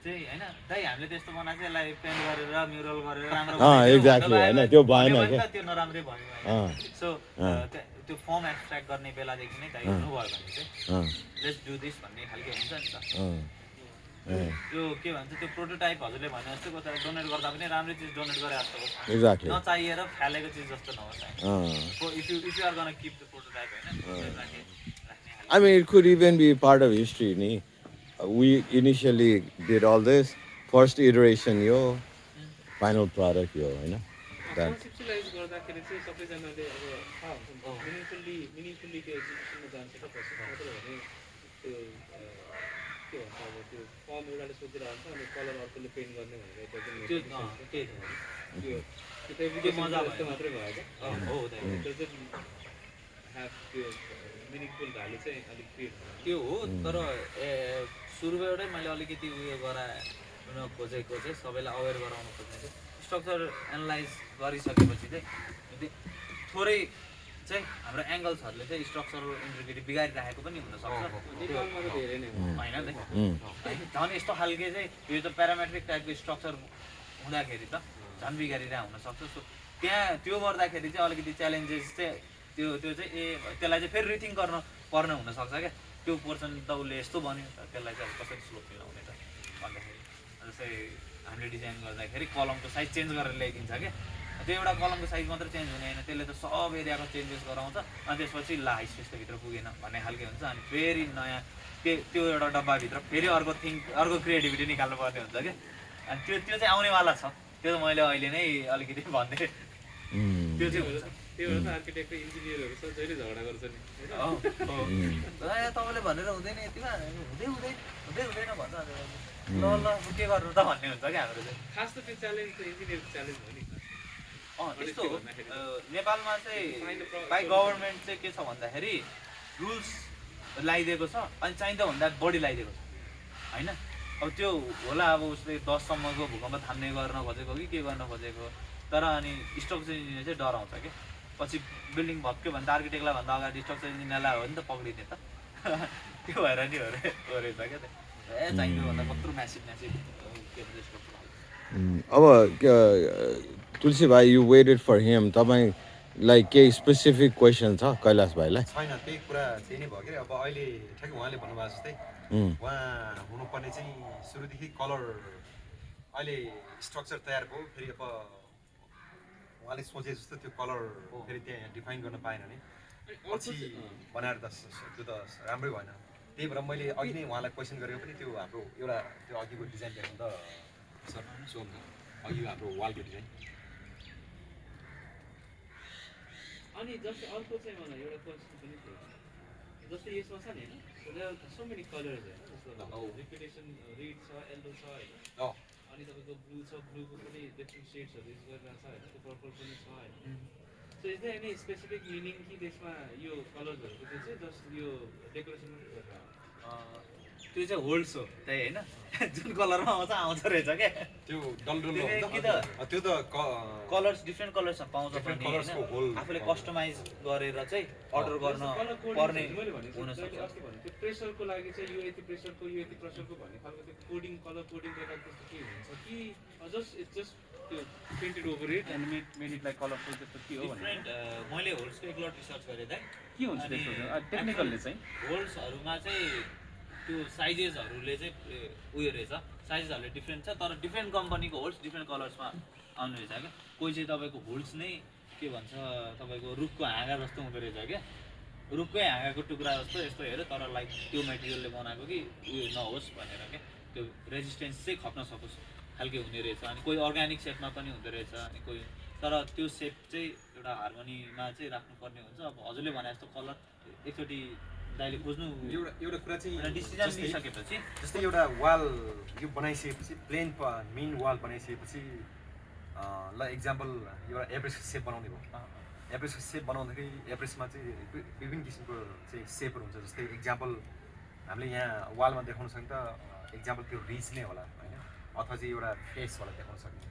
चाहिँ होइन दाइ हामीले त्यस्तो बनाएको चाहिँ यसलाई पेन्ट गरेर म्युरल गरेर राम्रो एक्ज्याक्टली होइन त्यो भएन क्या त्यो नराम्रै भयो सो त्यो फर्म एब्स्ट्राक्ट गर्ने बेलादेखि नै दाइ हुनुभयो भने चाहिँ लेट्स डु दिस भन्ने खालको हुन्छ नि त त्यो के भन्छ त्यो प्रोटोटाइप हजुरले भने जस्तो कता डोनेट गर्दा पनि राम्रै चिज डोनेट गरे जस्तो होस् एक्ज्याक्टली नचाहिएर फ्यालेको चिज जस्तो नहोस् if you are gonna keep the prototype हैन I mean, it could even be part of history. We initially did all this. First iteration, final product, you know. Conceptualise गर्दाखेरि चाहिँ सबैजनाले अब थाहा हुन्छ मिनिङफुल्ली त्यो एक्जिक्युसनमा जान्छ त पछि मात्र भने त्यो के भन्छ अब त्यो फर्म एउटाले सोचिरहेको हुन्छ अनि कलर अर्कोले पेन्ट गर्ने भनेर त्यो मजा जस्तो मात्रै भयो क्या हो त्यो चाहिँ त्यो मिनिङफुल भ्यालु चाहिँ अलिक त्यो हो तर सुरुबाटै मैले अलिकति उयो गराउन खोजेको चाहिँ सबैलाई अवेर गराउन खोजेको स्ट्रक्चर एनालाइज गरिसकेपछि चाहिँ थोरै चाहिँ हाम्रो एङ्गल्सहरूले चाहिँ स्ट्रक्चरल इन्टिग्रिटी बिगारिराखेको पनि हुनसक्छ नेपालमा त धेरै नै होइन झन् यस्तो खालके चाहिँ यो त प्यारामेट्रिक टाइपको स्ट्रक्चर हुँदाखेरि त झन् बिगारिरहेको हुनसक्छ सो त्यहाँ त्यो गर्दाखेरि चाहिँ अलिकति च्यालेन्जेस चाहिँ त्यो चाहिँ त्यसलाई चाहिँ फेरि रिथिङ गर्न पर्ने हुनसक्छ क्या त्यो पोर्सन त उसले यस्तो भन्यो त्यसलाई चाहिँ अब कसरी स्लोप मिलाउने त भन्दाखेरि जस्तै हामीले डिजाइन गर्दाखेरि कलमको साइज चेन्ज गरेर ल्याइदिन्छ क्या त्यो एउटा कलमको साइज मात्रै चेन्ज हुने होइन त्यसले त सब एरियाको चेन्जेस गराउँछ अनि त्यसपछि ला स्पेस त भित्र पुगेन भन्ने खालको हुन्छ अनि फेरि नयाँ त्यो एउटा डब्बाभित्र फेरि अर्को क्रिएटिभिटी निकाल्नु पर्ने हुन्छ क्या अनि त्यो चाहिँ आउनेवाला छ त्यो त मैले अहिले नै अलिकति भन्दै त्यो चाहिँ हुन्छ त्यो भएर त आर्किटेक्ट इन्जिनियरहरू छ जहिले झगडा गर्छ नि तपाईँले भनेर हुँदैन यतिमा हुँदैन भन्छ ल के गर्नु त भन्ने हुन्छ क्या हाम्रो चाहिँ खास त त्यो च्यालेन्ज त इन्जिनियरको च्यालेन्ज हो नि यस्तो हो नेपालमा चाहिँ बाई गभर्मेन्ट चाहिँ के छ भन्दाखेरि रुल्स लगाइदिएको छ अनि चाहिँदा भन्दा बढी लगाइदिएको छ होइन अब त्यो होला अब उसले 10 सम्मको भूकम्प थाम्ने गर्न खोजेको कि के गर्न खोजेको तर अनि स्ट्रक्चर इन्जिनियर चाहिँ डराउँछ क्या पछि बिल्डिङ भत्क्यो भने त आर्किटेक्टलाई भन्दा अगाडि स्ट्रक्चर इन्जिनियरलाई हो नि त पक्रिने त त्यो भएर नि हो रहेछ क्या त चाहियो भन्दा कत्रो म्यासिभ के भन्छ स्ट्रक्चर अब तुलसी भाइ यु वेटेड फर हिम तपाईँलाई केही स्पेसिफिक क्वेसन छ कैलाश भाइलाई? छैन, त्यही कुरा त्यही नै भयो कि अब अहिले ठ्याक्कै उहाँले भन्नुभएको जस्तै उहाँ हुनुपर्ने चाहिँ सुरुदेखि कलर अहिले स्ट्रक्चर तयार भयो फेरि अब उहाँले सोचे जस्तो त्यो कलर फेरि त्यहाँ डिफाइन गर्न पाएन भने पछि बनाएर त त्यो त राम्रै भएन। त्यही भएर मैले अघि नै उहाँलाई क्वेसन गरेको पनि त्यो हाम्रो एउटा त्यो अघिको डिजाइन देख्नु त सर सोध्नु अघि हाम्रो वालको डिजाइन। अनि जस्तै अर्को चाहिँ मलाई एउटा क्वेसन पनि थियो जस्तै यसमा छ नि होइन सो मेनी कलर्स होइन जस्तो रिपिटेसन रेड छ येल्लो छ होइन अनि तपाईँको ब्लू छ ब्लूको पनि डिफ्रेन्ट सेड्सहरू युज गरिरहेको छ होइन त्यो पर्पल पनि छ होइन so is there any specific meaning कि त्यसमा यो कलर्सहरूको त्यो चाहिँ जस्ट यो डेकोरेसन मात्रै गरेर त्यो चाहिँ होल्ड्स हो त्यही होइन जुन कलरमा आउँछ रहेछ क्या त्यो डल्लो कि त त्यो त कलर्स डिफ्रेन्ट कलर्समा पाउँछ Different पनि colours को होइन whole- आफूले कस्टमाइज गरेर चाहिँ अर्डर गर्न पर्ने हुनसक्छ अस्ति भने त्यो प्रेसरको लागि चाहिँ यो यति प्रेसरको यो यति प्रेसरको भन्ने खालको त्यो कोडिङ कलर कोडिङ गरेर त्यस्तो के हुन्छ कि जस्ट इट्स जस्ट त्यो painted over it and made it like colourful त्यस्तो के हो भने डिफ्रेन्ट मैले होल्ड्सको एकलट रिसर्च गरेँ त के हुन्छ त्यसको टेक्निकलले चाहिँ होल्ड्सहरूमा चाहिँ त्यो साइजेसहरूले चाहिँ उयो रहेछ साइजेसहरूले डिफ्रेन्ट छ तर डिफ्रेन्ट कम्पनीको होल्ड्स डिफ्रेन्ट कलर्समा आउने रहेछ क्या कोही चाहिँ तपाईँको होल्ड्स नै के भन्छ तपाईँको रुखको हाँगा जस्तो हुँदो रहेछ क्या रुखकै हाँगाको टुक्रा जस्तो यस्तो हेऱ्यो तर लाइक त्यो मेटेरियलले बनाएको कि उयो नहोस् भनेर क्या त्यो रेजिस्टेन्स चाहिँ खप्न सकोस् खालके हुने रहेछ अनि कोही अर्ग्यानिक सेपमा पनि हुँदो रहेछ अनि कोही तर त्यो सेप चाहिँ एउटा हार्मोनीमा चाहिँ राख्नुपर्ने हुन्छ अब हजुरले भने जस्तो कलर एकचोटि दाइले खोज्नु एउटा कुरा चाहिँ डिसिजन लिइसकेपछि जस्तै एउटा वाल यो बनाइसकेपछि प्लेन मेन वाल बनाइसकेपछि ल इक्जाम्पल एउटा एभरेजको सेप बनाउने भयो एभरेजको सेप बनाउँदाखेरि एभरेजमा चाहिँ विभिन्न किसिमको चाहिँ सेपहरू हुन्छ जस्तै इक्जाम्पल हामीले यहाँ वालमा देखाउन सक्ने त इक्जाम्पल त्यो रिच नै होला होइन अथवा चाहिँ एउटा फेसवाला देखाउन सक्ने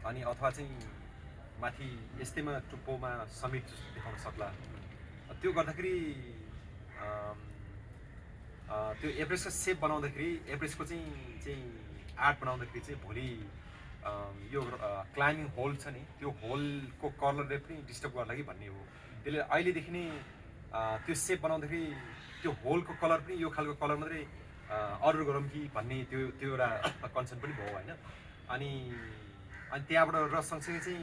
अनि अथवा चाहिँ माथि यस्तैमा टुप्पोमा समिट जस्तो देखाउन सक्ला त्यो गर्दाखेरि त्यो एभरेजको सेप बनाउँदाखेरि एभरेजको चाहिँ आर्ट बनाउँदाखेरि चाहिँ भोलि यो क्लाइम्बिङ होल छ नि त्यो होलको कलरले पनि डिस्टर्ब गर्ला कि भन्ने हो त्यसले अहिलेदेखि नै त्यो सेप बनाउँदाखेरि त्यो होलको कलर पनि यो खालको कलर मात्रै अर्डर गरौँ कि भन्ने त्यो एउटा कन्सर्न पनि भयो होइन अनि त्यहाँबाट र सँगसँगै चाहिँ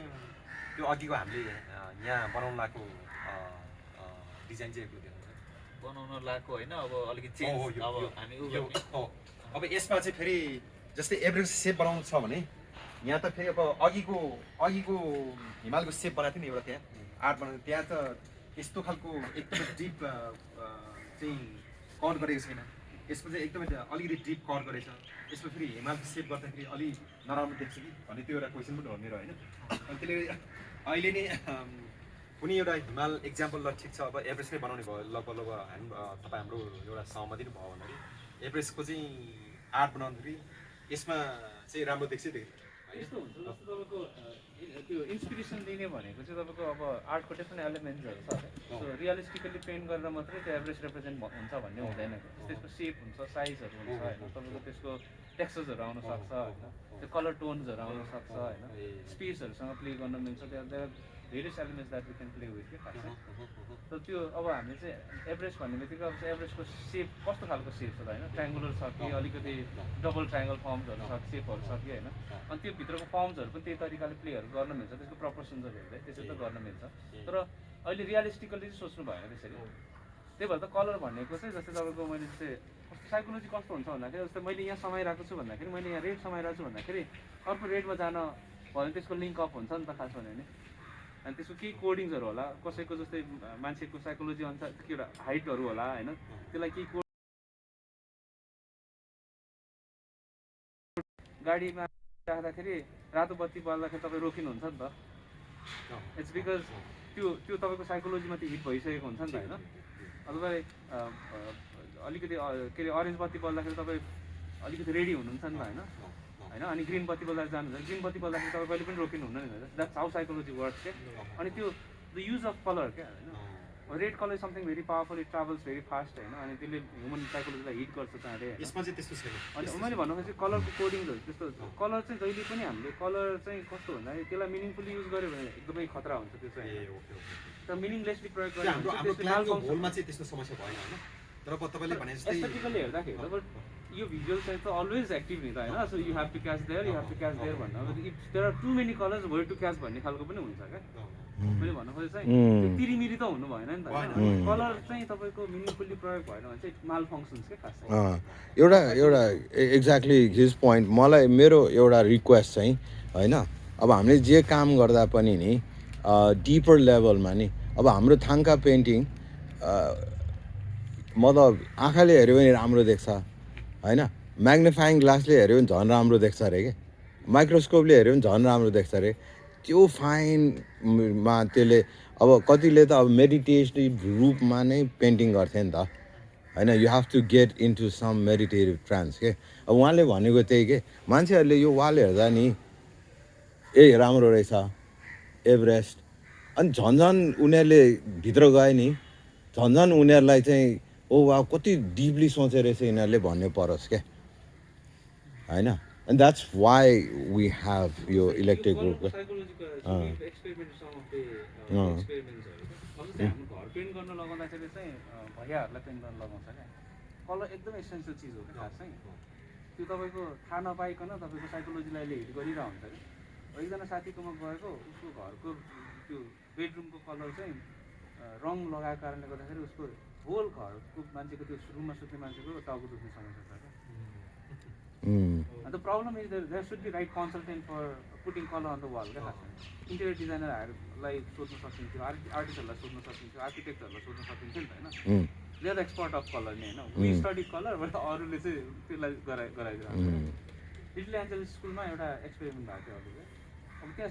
त्यो अघिको हामीले यहाँ बनाउनु लागेको डिजाइन चाहिँ बनाउन लागेको होइन अब अलिकति चेन्ज अब हामी अब यसमा चाहिँ फेरि जस्तै एभरेज सेप बनाउनु छ भने यहाँ त फेरि अब अघिको हिमालको सेप बनाएको थियो नि एउटा त्यहाँ आर्ट बनाएको त्यहाँ त यस्तो खालको एकदमै डिप चाहिँ कट गरेको छैन यसमा चाहिँ एकदमै अलिकति डिप कट गरेछ यसमा फेरि हिमालको सेप गर्दाखेरि अलि नराम्रो देख्छ कि भन्ने त्यो एउटा क्वेसन पनि हो मेरो होइन अनि त्यसले अहिले नै कुनै एउटा हिमाल इक्जाम्पल ल ठिक छ अब एभरेजकै बनाउने भयो लगभग तपाईँ हाम्रो एउटा सहमति नै भयो भन्दाखेरि एभरेजको चाहिँ आर्ट बनाउँदाखेरि यसमा चाहिँ राम्रो देख्छ यस्तो हुन्छ जस्तो तपाईँको त्यो इन्सपिरेसन दिने भनेको चाहिँ तपाईँको अब आर्टको डिफ्रेन्ट एलिमेन्ट्सहरू छ सो रियलिस्टिकली पेन्ट गरेर मात्रै त्यो एभरेज रिप्रेजेन्ट हुन्छ भन्ने हुँदैन त्यसको सेप हुन्छ साइजहरू हुन्छ होइन तपाईँको त्यसको टेक्सचर्सहरू आउन सक्छ होइन त्यो कलर टोन्सहरू आउन सक्छ होइन स्पेसहरूसँग प्ले गर्न मिल्छ त्यहाँ various elements that we can play with के खास त त्यो अब हामीले चाहिँ एभरेज भन्ने बित्तिकै अब एभरेजको सेप कस्तो खालको सेप छ त होइन ट्रायङ्गुलर छ कि अलिकति डबल ट्रायङ्गल फर्म्सहरू छ सेपहरू छ कि होइन अनि त्यो भित्रको फर्म्सहरू पनि त्यही तरिकाले प्लेहरू गर्न मिल्छ त्यसको प्रपोर्सन्सहरू हेर्दै त्यसरी त गर्न मिल्छ तर अहिले रियलिस्टिकली चाहिँ सोच्नु भएन त्यसरी त्यही भएर त कलर भनेको चाहिँ जस्तै तपाईँको मैले जस्तै साइकोलोजी कस्तो हुन्छ भन्दाखेरि जस्तै मैले यहाँ समाइरहेको छु भन्दाखेरि मैले यहाँ रेड समाइरहेको छु भन्दाखेरि अर्को रेडमा जान भयो भने त्यसको लिङ्क अप हुन्छ नि त खास भन्यो भने अनि त्यसको केही कोडिङ्सहरू होला कसैको जस्तै मान्छेको साइकोलोजी अनुसार के एउटा हाइटहरू होला होइन त्यसलाई केही कोड गाडीमा राख्दाखेरि रातो बत्ती बल्दाखेरि तपाईँ रोकिनुहुन्छ नि त इट्स बिकज त्यो तपाईँको साइकोलोजीमा त्यो हिट भइसकेको हुन्छ नि त होइन अथवा अलिकति के अरे अरेन्ज बत्ती बल्दाखेरि तपाईँ अलिकति रेडी हुनुहुन्छ नि त होइन होइन अनि ग्रिन बत्ती बल्दा जानुहुन्छ ग्रिन बत्ती बल्दाखेरि तपाईँ कहिले पनि रोकिनुहुन्न नि होइन द्याट्स हाउ साइकोलोजी वर्क्स के अनि त्यो द युज अफ कलर क्या होइन red colour something very powerful it travels very fast होइन अनि त्यसले ह्युमन साइकोलोजीलाई हिट गर्छ चाँडै यसमा चाहिँ त्यस्तो छैन अनि मैले भन्नु खोजेँ कलरको कोडिङहरू त्यस्तो कलर चाहिँ जहिले पनि हामीले कलर चाहिँ कस्तो भन्दाखेरि त्यसलाई मिनिङफुली युज गर्यो भने एकदमै खतरा हुन्छ त्यो चाहिँ तर मिनिङलेसली प्रयोग गर्यो हाम्रो हाम्रो क्लाइमको होलमा चाहिँ त्यस्तो समस्या भएन होइन तर अब तपाईँले भने जस्तै एस्थेटिकली हेर्दाखेरि अब यो भिजुअल चाहिँ त अलवेज एक्टिभ नि त होइन so you have to catch there you have to catch there भन्नु अब if there are too many colours where to catch भन्ने खालको पनि हुन्छ क्या मैले भन्नु खोजेँ चाहिँ तिरिमिरी त हुनु भएन नि त कलर चाहिँ तपाईँको मिनिङफुल्ली प्रयोग भएन भने चाहिँ माल फङ्सन्स के खास एउटा एक्ज्याक्टली हिज पोइन्ट मलाई मेरो एउटा रिक्वेस्ट चाहिँ होइन अब हामीले जे काम गर्दा पनि नि डिपर लेभलमा नि अब हाम्रो थाङ्का पेन्टिङ मतलब आँखाले हेऱ्यो भने राम्रो देख्छ होइन म्याग्निफाइङ ग्लासले हेऱ्यो भने झन् राम्रो देख्छ अरे क्या माइक्रोस्कोपले हेऱ्यो भने झन् राम्रो देख्छ अरे त्यो फाइनमा त्यसले अब कतिले त अब मेडिटेटिभ रूपमा नै पेन्टिङ गर्थे नि त होइन you have to get into some meditative trance के अब उहाँले भनेको त्यही के मान्छेहरूले यो वाल हेर्दा नि ए राम्रो रहेछ एभरेस्ट अनि झन् उनीहरूले भित्र गए नि झन् उनीहरूलाई चाहिँ ओ वा कति डिपली सोचे रहेछ यिनीहरूले भन्ने परोस् क्या होइन and that's why we have यो इलेक्ट्रिक ग्रुपको घर पेन्ट गर्न लगाउँदाखेरि चाहिँ भैयाहरूलाई पेन्ट गर्न लगाउँछ क्या कलर एकदम एसेन्सियल चिज हो क्या खास चाहिँ त्यो तपाईँको थाहा नपाइकन तपाईँको साइकोलोजीलाई हिट गरिरहेको हुन्छ कि एकजना साथीकोमा गएको उसको घरको त्यो बेडरुमको कलर चाहिँ रङ लगाएको कारणले गर्दाखेरि उसको होल घरको मान्छेको त्यो रुममा सुत्ने मान्छेको टाउको दुख्ने समस्या छ क्या अन्त problem is there should be right consultant for putting colour on the wall क्या खास इन्टेरियर डिजाइनरहरूलाई सोध्नु सकिन्थ्यो आर्टिस्टहरूलाई सोध्नु सकिन्थ्यो आर्किटेक्टहरूलाई सोध्नु सकिन्थ्यो नि त होइन they are the expert of colour नि होइन वी स्टडी कलर बट अरूले चाहिँ त्यसलाई गराइदिएको लिटल एन्जल स्कुलमा एउटा एक्सपेरिमेन्ट भएको थियो अरू अब त्यहाँ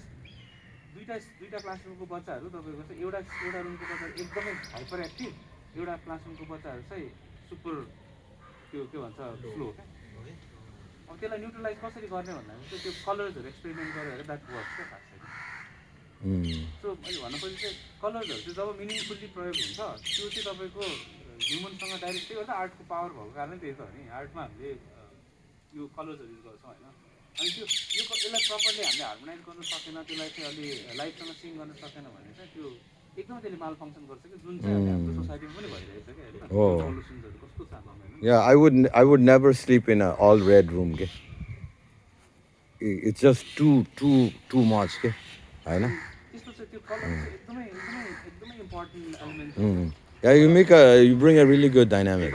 दुईवटा क्लासरुमको बच्चाहरू तपाईँको चाहिँ एउटा रुमको बच्चाहरू एकदमै हाइपर एक्टिभ एउटा क्लासरुमको बच्चाहरू चाहिँ सुपर त्यो के भन्छ स्लो क्या अब त्यसलाई न्युट्रलाइज कसरी गर्ने भन्दाखेरि चाहिँ त्यो कलर्सहरू एक्सपेरिमेन्ट गरेर द्याट वर्क्स क्या खास चाहिँ सो मैले भन्नु खोजेँ चाहिँ कलर्सहरू चाहिँ जब मिनिङफुल्ली प्रयोग हुन्छ त्यो चाहिँ तपाईँको ह्युमनसँग डाइरेक्ट त्यही गर्दा आर्टको पावर भएको कारणै त्यही त हो नि आर्टमा हामीले यो कलर्सहरू युज गर्छौँ होइन अनि त्यो यसलाई प्रपरली हामीले हार्मोनाइज गर्न सकेन त्यसलाई चाहिँ अलि लाइफसँग सिङ गर्न सकेन भने चाहिँ त्यो एकदमै त्यसले माल फङ्सन गर्छ कि जुन चाहिँ हाम्रो सोसाइटीमा पनि भइरहेछ क्या होइन पोल्युसन्सहरू कस्तो छ होइन Yeah, I would never sleep in an all red room. Okay? It's just too much. Okay? I know. Yeah, you bring a really good dynamic.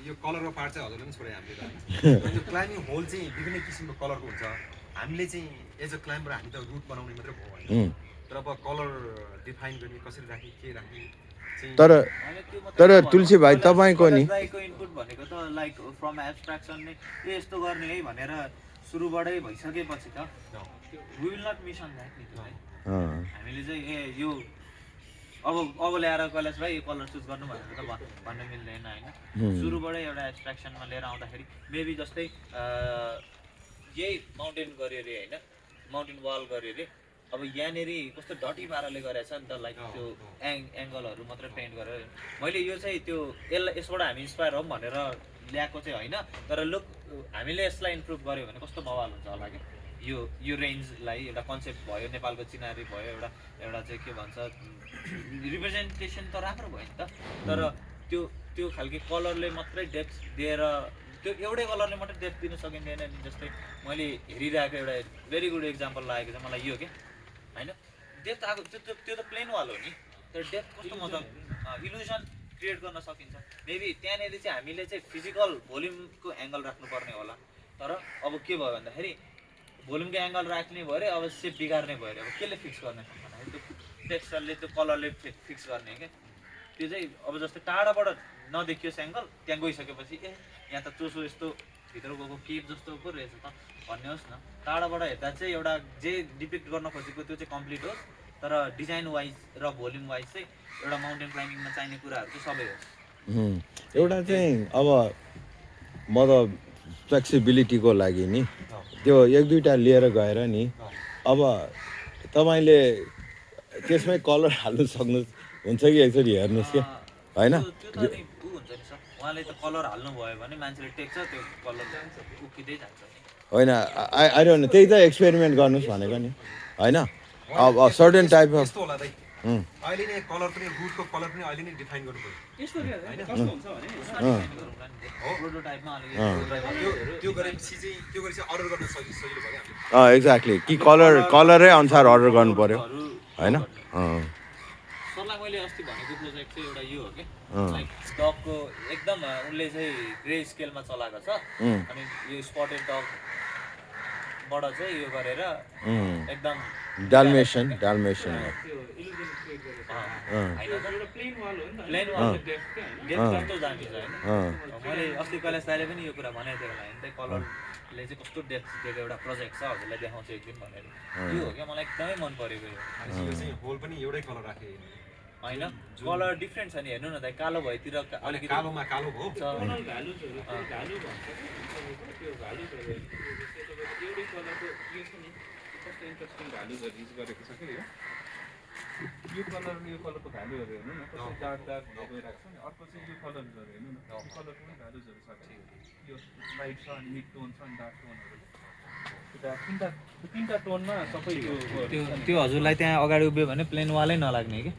यो कलरको पार्ट चाहिँ हजुरले पनि छोडे हामीले त क्लाइम्बिङ होल चाहिँ विभिन्न किसिमको कलरको हुन्छ हामीले चाहिँ एज अ क्लाइम्बर हामी त रुट बनाउने मात्रै भयो होइन तर अब कलर डिफाइन गर्ने कसरी राख्ने के राख्ने तर तुलसी भाइ तपाईँको नि इनपुट भनेको त लाइक फ्रम एब्स्ट्राक्सन नै यस्तो गर्ने है भनेर सुरुबाटै भइसकेपछि त we will not miss on that नि हामीले चाहिँ ए यो अब ल्याएर कैलाश भाइ यो कलर चुज गर्नु भनेर त भन्न मिल्दैन होइन सुरुबाटै एउटा एब्स्ट्राक्सनमा लिएर आउँदाखेरि मेबी जस्तै यही माउन्टेन गऱ्यो अरे होइन माउन्टेन वाल गऱ्यो अरे अब यहाँनिर कस्तो डटी पाराले गरेछ नि त लाइक त्यो एङ्गलहरू मात्रै पेन्ट गरेर मैले यो चाहिँ त्यो यसबाट हामी इन्सपायर हौँ भनेर ल्याएको चाहिँ होइन तर लुक हामीले यसलाई इम्प्रुभ गऱ्यो भने कस्तो बवाल हुन्छ होला कि यो रेन्जलाई एउटा कन्सेप्ट भयो नेपालको चिनारी भयो एउटा चाहिँ के भन्छ रिप्रेजेन्टेसन त राम्रो भयो नि त तर त्यो खालको कलरले मात्रै डेप्थ दिएर त्यो एउटै कलरले मात्रै डेप्थ दिन सकिँदैन नि जस्तै मैले हेरिरहेको एउटा भेरी गुड इक्जाम्पल लागेको छ मलाई यो के होइन डेप्थ आएको त्यो त प्लेन वाल हो नि तर डेप्थ कस्तो मजा इल्युजन क्रिएट गर्न सकिन्छ मेबी त्यहाँनिर चाहिँ हामीले चाहिँ फिजिकल भोल्युमको एङ्गल राख्नुपर्ने होला तर अब के भयो भन्दाखेरि भोल्युमको एङ्गल राख्ने भयो अरे अब सेप बिगार्ने भयो अरे अब केले फिक्स गर्ने भन्दाखेरि त्यो टेक्सचरले त्यो कलरले फिक्स गर्ने क्या त्यो चाहिँ अब जस्तै टाढाबाट नदेखियोस् एङ्गल त्यहाँ गइसकेपछि ए यहाँ त चोसो यस्तो भित्र गएको केप जस्तो पो रहेछ त भन्ने होस् न टाढाबाट हेर्दा चाहिँ एउटा जे डिपिक्ट गर्न खोजेको त्यो चाहिँ कम्प्लिट होस् तर डिजाइन वाइज र भोल्युम वाइज चाहिँ एउटा माउन्टेन क्लाइम्बिङमा चाहिने कुराहरू चाहिँ सबै होस् एउटा चाहिँ अब मतलब फ्लेक्सिबिलिटीको लागि नि त्यो एक दुईवटा लिएर गएर नि अब तपाईँले त्यसमै कलर हाल्नु सक्नु हुन्छ कि एकचोटि हेर्नुहोस् के होइन त्यो त नि ऊ हुन्छ नि सर उहाँले त कलर हाल्नु भयो भने मान्छेले टेक्छ त्यो कलर उक्किँदै जान्छ नि होइन आई डोन्ट नो त्यही त एक्सपेरिमेन्ट गर्नुहोस् भनेको नि होइन अब सर्टेन टाइप अफ यस्तो होला दाइ अहिले नै कलर पनि रुटको कलर पनि अहिले नै डिफाइन गर्नु पर्यो यस्तो कस्तो हुन्छ भने प्रोटोटाइपमा त्यो गरेपछि चाहिँ अर्डर गर्न सजिलो भयो क्या एक्ज्याक्टली कि कलरै अनुसार अर्डर गर्नु पर्यो होइन सरलाई मैले अस्ति भनेको प्रोजेक्ट चाहिँ एउटा यो हो कि लाइक डगको एकदम उनले चाहिँ ग्रे स्केलमा चलाएको छ अनि यो स्पटेड डगबाट चाहिँ यो गरेर एकदम डाल्मेसन त्यो इल्युजन क्रिएट गरेको प्लेन वाल हो नि त प्लेन वाल डेप्थ कस्तो जान्छ होइन मैले अस्ति कैलाश दाइले पनि यो कुरा भनेको थियो होला होइन कलरले चाहिँ कस्तो डेप्थ दिएको एउटा प्रोजेक्ट छ हजुरलाई देखाउँछु एक दिन भनेर यो हो क्या मलाई एकदमै मन परेको यो यो चाहिँ होल पनि एउटै कलर राखे होइन कलर डिफ्रेन्ट छ नि हेर्नु न त कालो भएतिर अलिकति कालोमा कालो भयो टोनल भ्यालुजहरु भ्यालु भन्छ त्यो भ्यालुजहरु एउटै कलरको यो छ नि कस्तो इन्ट्रेस्टिङ भ्यालुजहरु युज गरेको छ के यो कलर यो कलरको भ्यालुहरु हेर्नु न कस्तो डार्क डार्क भइरहेको छ नि अर्को चाहिँ यो कलरहरु हेर्नु न यो कलरको पनि भ्यालुजहरु छ यो लाइट छ अनि मिड टोन छ अनि डार्क टोनहरु तीनटा टोनमा सबै त्यो हजुरलाई त्यहाँ अगाडि उभियो भने प्लेन वालै नलाग्ने कि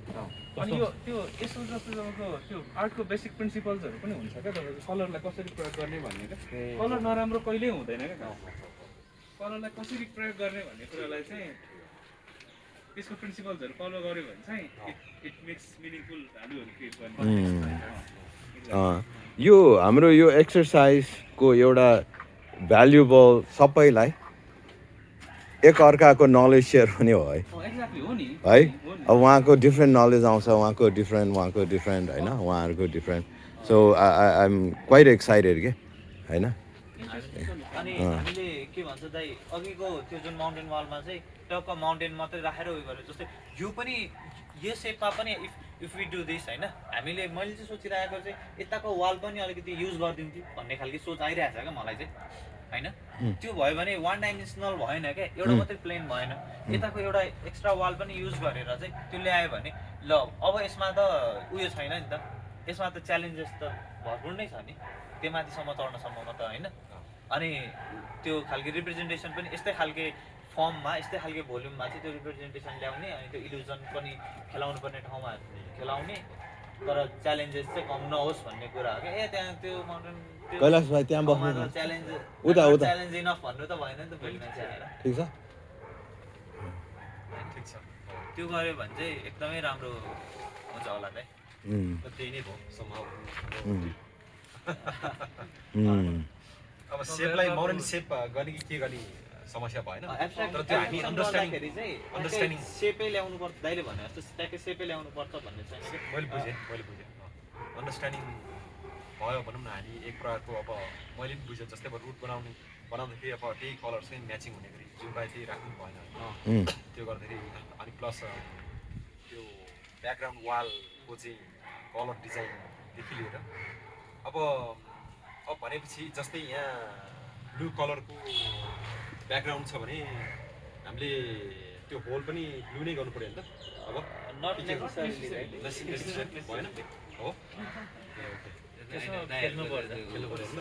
अनि यो त्यो यसो जस्तो तपाईँको त्यो आर्टको बेसिक प्रिन्सिपल्सहरू पनि हुन्छ क्या तपाईँको कलरलाई कसरी प्रयोग गर्ने भन्ने क्या कलर नराम्रो कहिल्यै हुँदैन क्या कलरलाई कसरी प्रयोग गर्ने भन्ने कुरालाई चाहिँ त्यसको प्रिन्सिपल्सहरू फलो गर्यो भने चाहिँ इट मेक्स मिनिङफुल भ्यालुहरू क्रिएट गर्ने यो हाम्रो यो एक्सर्साइजको एउटा भ्यालुएबल सबैलाई एक अर्काको नलेज सेयर पनि हो है एक्ज्याक्टली हो नि है अब उहाँको डिफ्रेन्ट नलेज आउँछ उहाँको डिफ्रेन्ट होइन उहाँहरूको different so I am quite excited के होइन अनि हामीले के भन्छ दाइ अघिको त्यो जुन माउन्टेन वालमा चाहिँ टक्क माउन्टेन मात्रै राखेर उयो गरेर जस्तै यो पनि यो सेपमा पनि इफ वी डु दिस होइन हामीले मैले चाहिँ सोचिरहेको चाहिँ यताको वाल पनि अलिकति युज गरिदिन्थ्यो भन्ने खालको सोच आइरहेको छ क्या मलाई चाहिँ होइन त्यो भयो भने वान डाइमेन्सनल भएन क्या एउटा मात्रै प्लेन भएन यताको एउटा एक्स्ट्रा वाल पनि युज गरेर चाहिँ त्यो ल्यायो भने ल अब यसमा त उयो छैन नि त यसमा त च्यालेन्जेस त भरपुर नै छ नि त्यो माथिसम्म चढ्नसम्ममा त होइन अनि त्यो खालको रिप्रेजेन्टेसन पनि यस्तै खालके फर्ममा यस्तै खालको भोल्युममा चाहिँ त्यो रिप्रेजेन्टेसन ल्याउने अनि त्यो इल्युजन पनि खेलाउनु पर्ने ठाउँमा खेलाउने तर च्यालेन्जेस चाहिँ कम नहोस् भन्ने कुरा हो क्या त्यहाँ त्यो माउन्टेन कैलाश भाइ त्यहाँ बस्नु च्यालेन्ज उता च्यालेन्ज इनफ भन्नु त भएन नि त भोलि मान्छे आएर ठिक छ ठिक छ त्यो गऱ्यो भने चाहिँ एकदमै राम्रो हुन्छ होला त त्यही नै भयो सम्भव अब सेपलाई माउन्टेन सेप गर्ने कि के गर्ने समस्या भएन तर त्यो हामी अन्डरस्ट्यान्डिङ सेपै ल्याउनु पर्छ दाइले भने जस्तो ट्याक्कै सेपै ल्याउनु पर्छ भन्ने छैन कि मैले बुझेँ अन्डरस्ट्यान्डिङ भयो भनौँ न हामी एक प्रकारको अब मैले पनि बुझेँ जस्तै अब रुट बनाउँदाखेरि अब त्यही कलर चाहिँ म्याचिङ हुने गरी जुनलाई त्यही राख्नु भएन त्यो गर्दाखेरि अनि प्लस त्यो ब्याकग्राउन्ड वालको चाहिँ कलर डिजाइनदेखि लिएर अब भनेपछि जस्तै यहाँ ब्लू कलरको ब्याकग्राउन्ड छ भने हामीले त्यो होल पनि ब्लू नै गर्नु पऱ्यो नि त अब नट नेसेसरीली भएन हो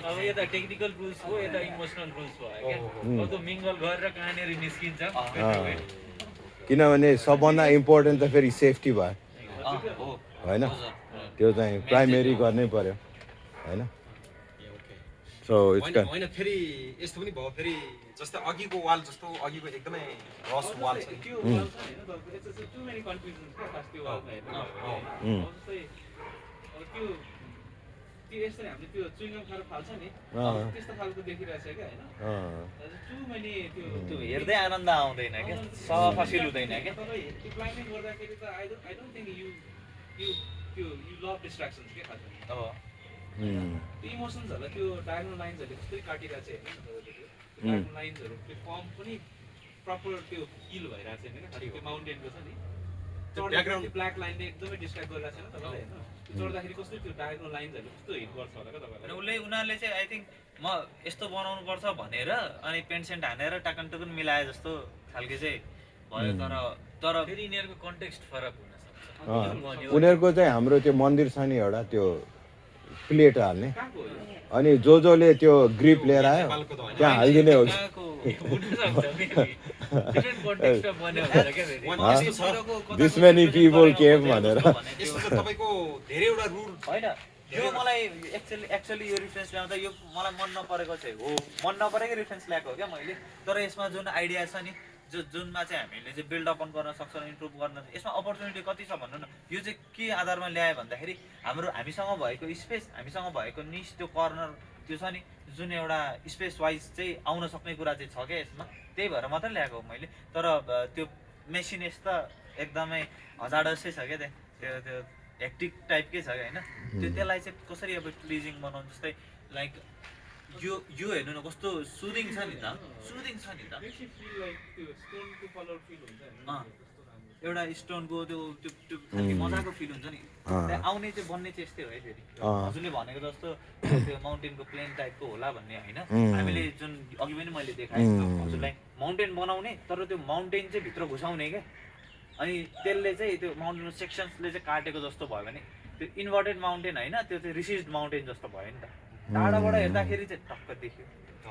अब यता टेक्निकल रुल्स हो यता इमोसनल रुल्स भयो क्या अब त्यो मिङ्गल गरेर कहाँनिर निस्किन्छ किनभने सबभन्दा इम्पोर्टेन्ट त फेरि सेफ्टी भयो होइन त्यो चाहिँ प्राइमेरी गर्नै पर्यो होइन सो होइन फेरि यस्तो पनि भयो फेरि जस्तै अघिको वाल जस्तो अघिको एकदमै रस वाल छ त्यो वाल छ हैन तपाईँको इट्स टु मेनी कन्फ्युजन्स क्या खास त्यो वालमा हेर्नु जस्तै अब त्यो यसरी हामीले त्यो चुइङगम खाएर फाल्छ नि त्यस्तो खालको देखिरहेछ क्या हैन टु मेनी त्यो हेर्दै आनन्द आउँदैन क्या सफा फिल हुँदैन क्या तपाईँ त्यो क्लाइम्बिङ गर्दाखेरि त I don't think you love distractions के खास अब त्यो इमोसन्सहरूलाई त्यो डायगोनल लाइन्सहरूले कस्तै काटिरहेको छ हेर्नु न तपाईँले डायगोनल लाइन्सहरू त्यो फर्म पनि प्रपर त्यो हिल भइरहेको छैन क्या खालि त्यो माउन्टेनको छ नि ब्याकग्राउन्ड ब्ल्याक लाइनले एकदमै डिस्ट्र्याक्ट गरिरहेको छैन तपाईँलाई होइन त्यो चढ्दाखेरि कस्तो त्यो डायगोनल लाइन्सहरूले कस्तो हिट गर्छ होला क्या तपाईँलाई उनीहरूले चाहिँ आई थिङ्क म यस्तो बनाउनु पर्छ भनेर अनि पेन्ट सेन्ट हानेर टाकन टुकुन मिलाए जस्तो खालको चाहिँ भयो तर फेरि यिनीहरूको कन्टेक्स्ट फरक हुनसक्छ उनीहरूको चाहिँ हाम्रो त्यो मन्दिर छ नि एउटा त्यो प्लेट हाल्ने कहाँको हो यो? अनि जसले त्यो ग्रिप लिएर आयो त्यहाँ हालिदिने हो कि कहाँको हुनसक्छ डिफ्रेन्ट कन्टेक्स्टमा बन्यो भनेर क्या फेरि दिस मेनी पिपल केम भनेर यसको त तपाईँको धेरैवटा रुल होइन यो मलाई एक्चुअली यो रिफरेन्स ल्याउँदा यो मलाई मन नपरेको चाहिँ हो मन नपरेकै रिफरेन्स ल्याएको हो क्या मैले तर यसमा जुन आइडिया छ नि जुनमा चाहिँ हामीले चाहिँ बिल्डअप गर्न सक्छौँ इम्प्रुभ गर्न यसमा अपर्च्युनिटी कति छ भन्नु न यो चाहिँ के आधारमा ल्यायो भन्दाखेरि हामीसँग भएको स्पेस हामीसँग भएको निस त्यो कर्नर त्यो छ नि जुन एउटा स्पेस वाइज चाहिँ आउन सक्ने कुरा चाहिँ छ क्या यसमा त्यही भएर मात्रै ल्याएको हो मैले तर त्यो मेसिनेस त एकदमै हजार्डसै छ क्या त्यो त्यो हेक्टिक टाइपकै छ क्या होइन त्यसलाई चाहिँ कसरी अब प्लिजिङ बनाउनु जस्तै लाइक यो हेर्नु न कस्तो सुदिङ छ नि त सुदिङ छ नि त Makes you feel like त्यो स्टोनको कलर फिल हुन्छ हैन? एउटा स्टोनको त्यो त्यो त्यो खालि मजाको फिल हुन्छ नि त्यहाँ आउने चाहिँ बन्ने चाहिँ यस्तै हो है फेरि हजुरले भनेको जस्तो त्यो माउन्टेनको प्लेन टाइपको होला भन्ने होइन हामीले जुन अघि पनि मैले देखाएँ हजुरलाई माउन्टेन बनाउने तर त्यो माउन्टेन चाहिँ भित्र घुसाउने क्या अनि त्यसले चाहिँ त्यो माउन्टेनको सेक्सन्सले चाहिँ काटेको जस्तो भयो भने त्यो इन्भर्टेड माउन्टेन होइन त्यो चाहिँ रिसिस्ड माउन्टेन जस्तो भयो नि त टाढाबाट हेर्दाखेरि चाहिँ टक्क देख्यो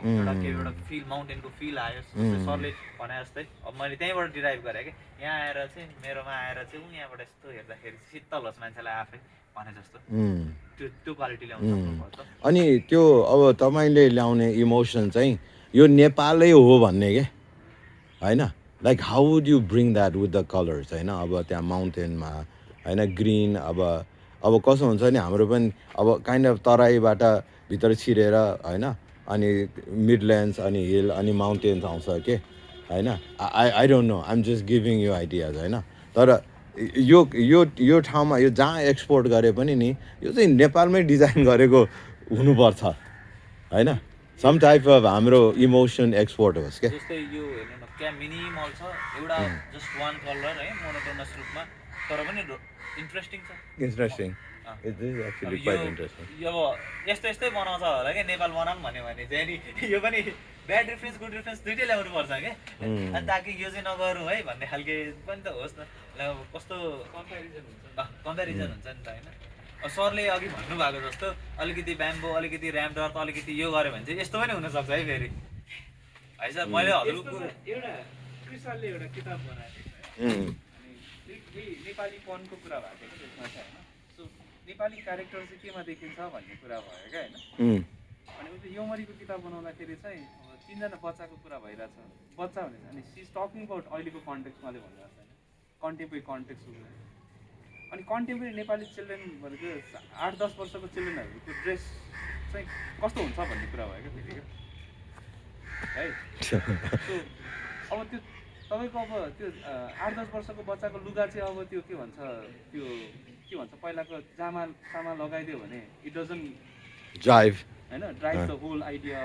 एउटा फिल माउन्टेनको फिल आयो सरले भने जस्तै अब मैले त्यहीँबाट डिराइभ गरेँ कि यहाँ आएर चाहिँ मेरोमा आएर चाहिँ यहाँबाट यस्तो हेर्दाखेरि शीतल होस् मान्छेलाई आफै भने जस्तो त्यो क्वालिटी ल्याउनु सक्नुपर्छ अनि त्यो अब तपाईँले ल्याउने इमोसन चाहिँ यो नेपालै हो भन्ने के होइन like how would you bring that with the colours होइन अब त्यहाँ माउन्टेनमा होइन ग्रिन अब कसो हुन्छ नि हाम्रो पनि अब काइन्ड अफ तराईबाट भित्र छिरेर होइन अनि मिडल्यान्ड्स अनि हिल अनि माउन्टेन्स आउँछ के होइन I don't know I'm just giving you ideas होइन तर यो ठाउँमा यो जहाँ एक्सपोर्ट गरे पनि नि यो चाहिँ नेपालमै डिजाइन गरेको हुनुपर्छ होइन सम टाइप अफ हाम्रो इमोसन एक्सपोर्ट होस् क्या जस्तै यो हेर्नु न क्या मिनिमल छ एउटा जस्ट वान कलर है मोनोटोनस रूपमा तर पनि इन्ट्रेस्टिङ छ interesting it is actually quite interesting अब यस्तै बनाउँछ होला क्या नेपाल बनाऊँ भन्यो भने चाहिँ नि यो पनि ब्याड रिफरेन्स गुड रिफरेन्स दुइटै ल्याउनु पर्छ क्या अनि ताकि यो चाहिँ नगरौँ है भन्ने खालके पनि त होस् न अब कस्तो कम्पेरिजन हुन्छ नि त होइन सरले अघि भन्नुभएको जस्तो अलिकति ब्याम्बो अलिकति ऱ्यामडर्थ अलिकति यो गऱ्यो भने चाहिँ यस्तो पनि हुनसक्छ है फेरि है सर मैले हजुरको एउटा कृषकले एउटा किताब बनाएको थियो है अनि नेपालीपनको कुरा भएको थियो त्यसमा चाहिँ होइन सो नेपाली क्यारेक्टर चाहिँ केमा देखिन्छ भन्ने कुरा भयो क्या होइन अनि उसले योमरीको किताब बनाउँदाखेरि चाहिँ अब 3 जना बच्चाको कुरा भइरहेछ बच्चा भने अनि सी इज टकिङ अबाउट अहिलेको कन्टेक्स्टमाले भनिरहेको छ होइन कन्टेम्पोरेरी कन्टेक्स्ट अनि कन्टेम्पोरेरी नेपाली चिल्ड्रेनहरूको 8-10 वर्षको चिल्ड्रेनहरूको ड्रेस चाहिँ कस्तो हुन्छ भन्ने कुरा भयो क्या फेरि है सो अब त्यो तपाईँको अब त्यो 8-10 वर्षको बच्चाको लुगा चाहिँ अब त्यो के भन्छ पहिलाको जामा लगाइदियो भने इट डजन्ट ड्राइभ होइन ड्राइभ द होल आइडिया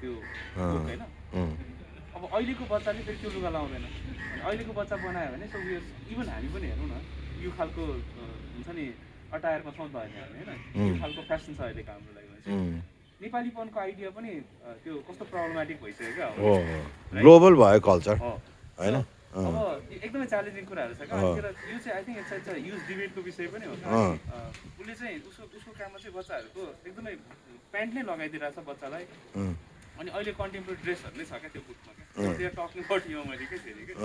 त्यो होइन अब अहिलेको बच्चाले फेरि त्यो लुगा लाउँदैन अनि अहिलेको बच्चा बनायो भने सो उयो इभन हामी पनि हेरौँ न यो खालको हुन्छ नि अटायरमा छौँ त होइन हामी होइन यो खालको फेसन छ अहिलेको हाम्रो लागि भने नेपालीपनको आइडिया पनि त्यो कस्तो प्रब्लमेटिक भइसक्यो क्या हो ग्लोबल भयो कल्चर होइन अब एकदमै च्यालेन्जिङ कुराहरू छ क्या यो चाहिँ आई थिङ्क इट्स युज डिबेटको विषय पनि हो उसले चाहिँ उसको काममा चाहिँ बच्चाहरूको एकदमै प्यान्ट नै लगाइदिइरहेछ बच्चालाई अनि अहिले कन्टेम्पोरेरी ड्रेसहरू नै छ क्या त्यो बुकमा क्या दे आर टकिङ अबाउट योमरीकै फेरि क्या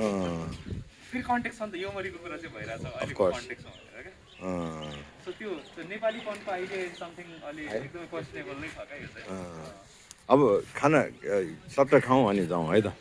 फेरि कन्टेक्स्ट छ नि त योमरीको कुरा चाहिँ भइरहेछ अहिलेको कन्टेक्स्टमा भनेर क्या सो त्यो नेपालीपनको आइडिया इज समथिङ अलि एकदमै क्वेसनेबल नै छ क्या यो चाहिँ अब खाना सट्ट खाउँ अनि जाउँ है त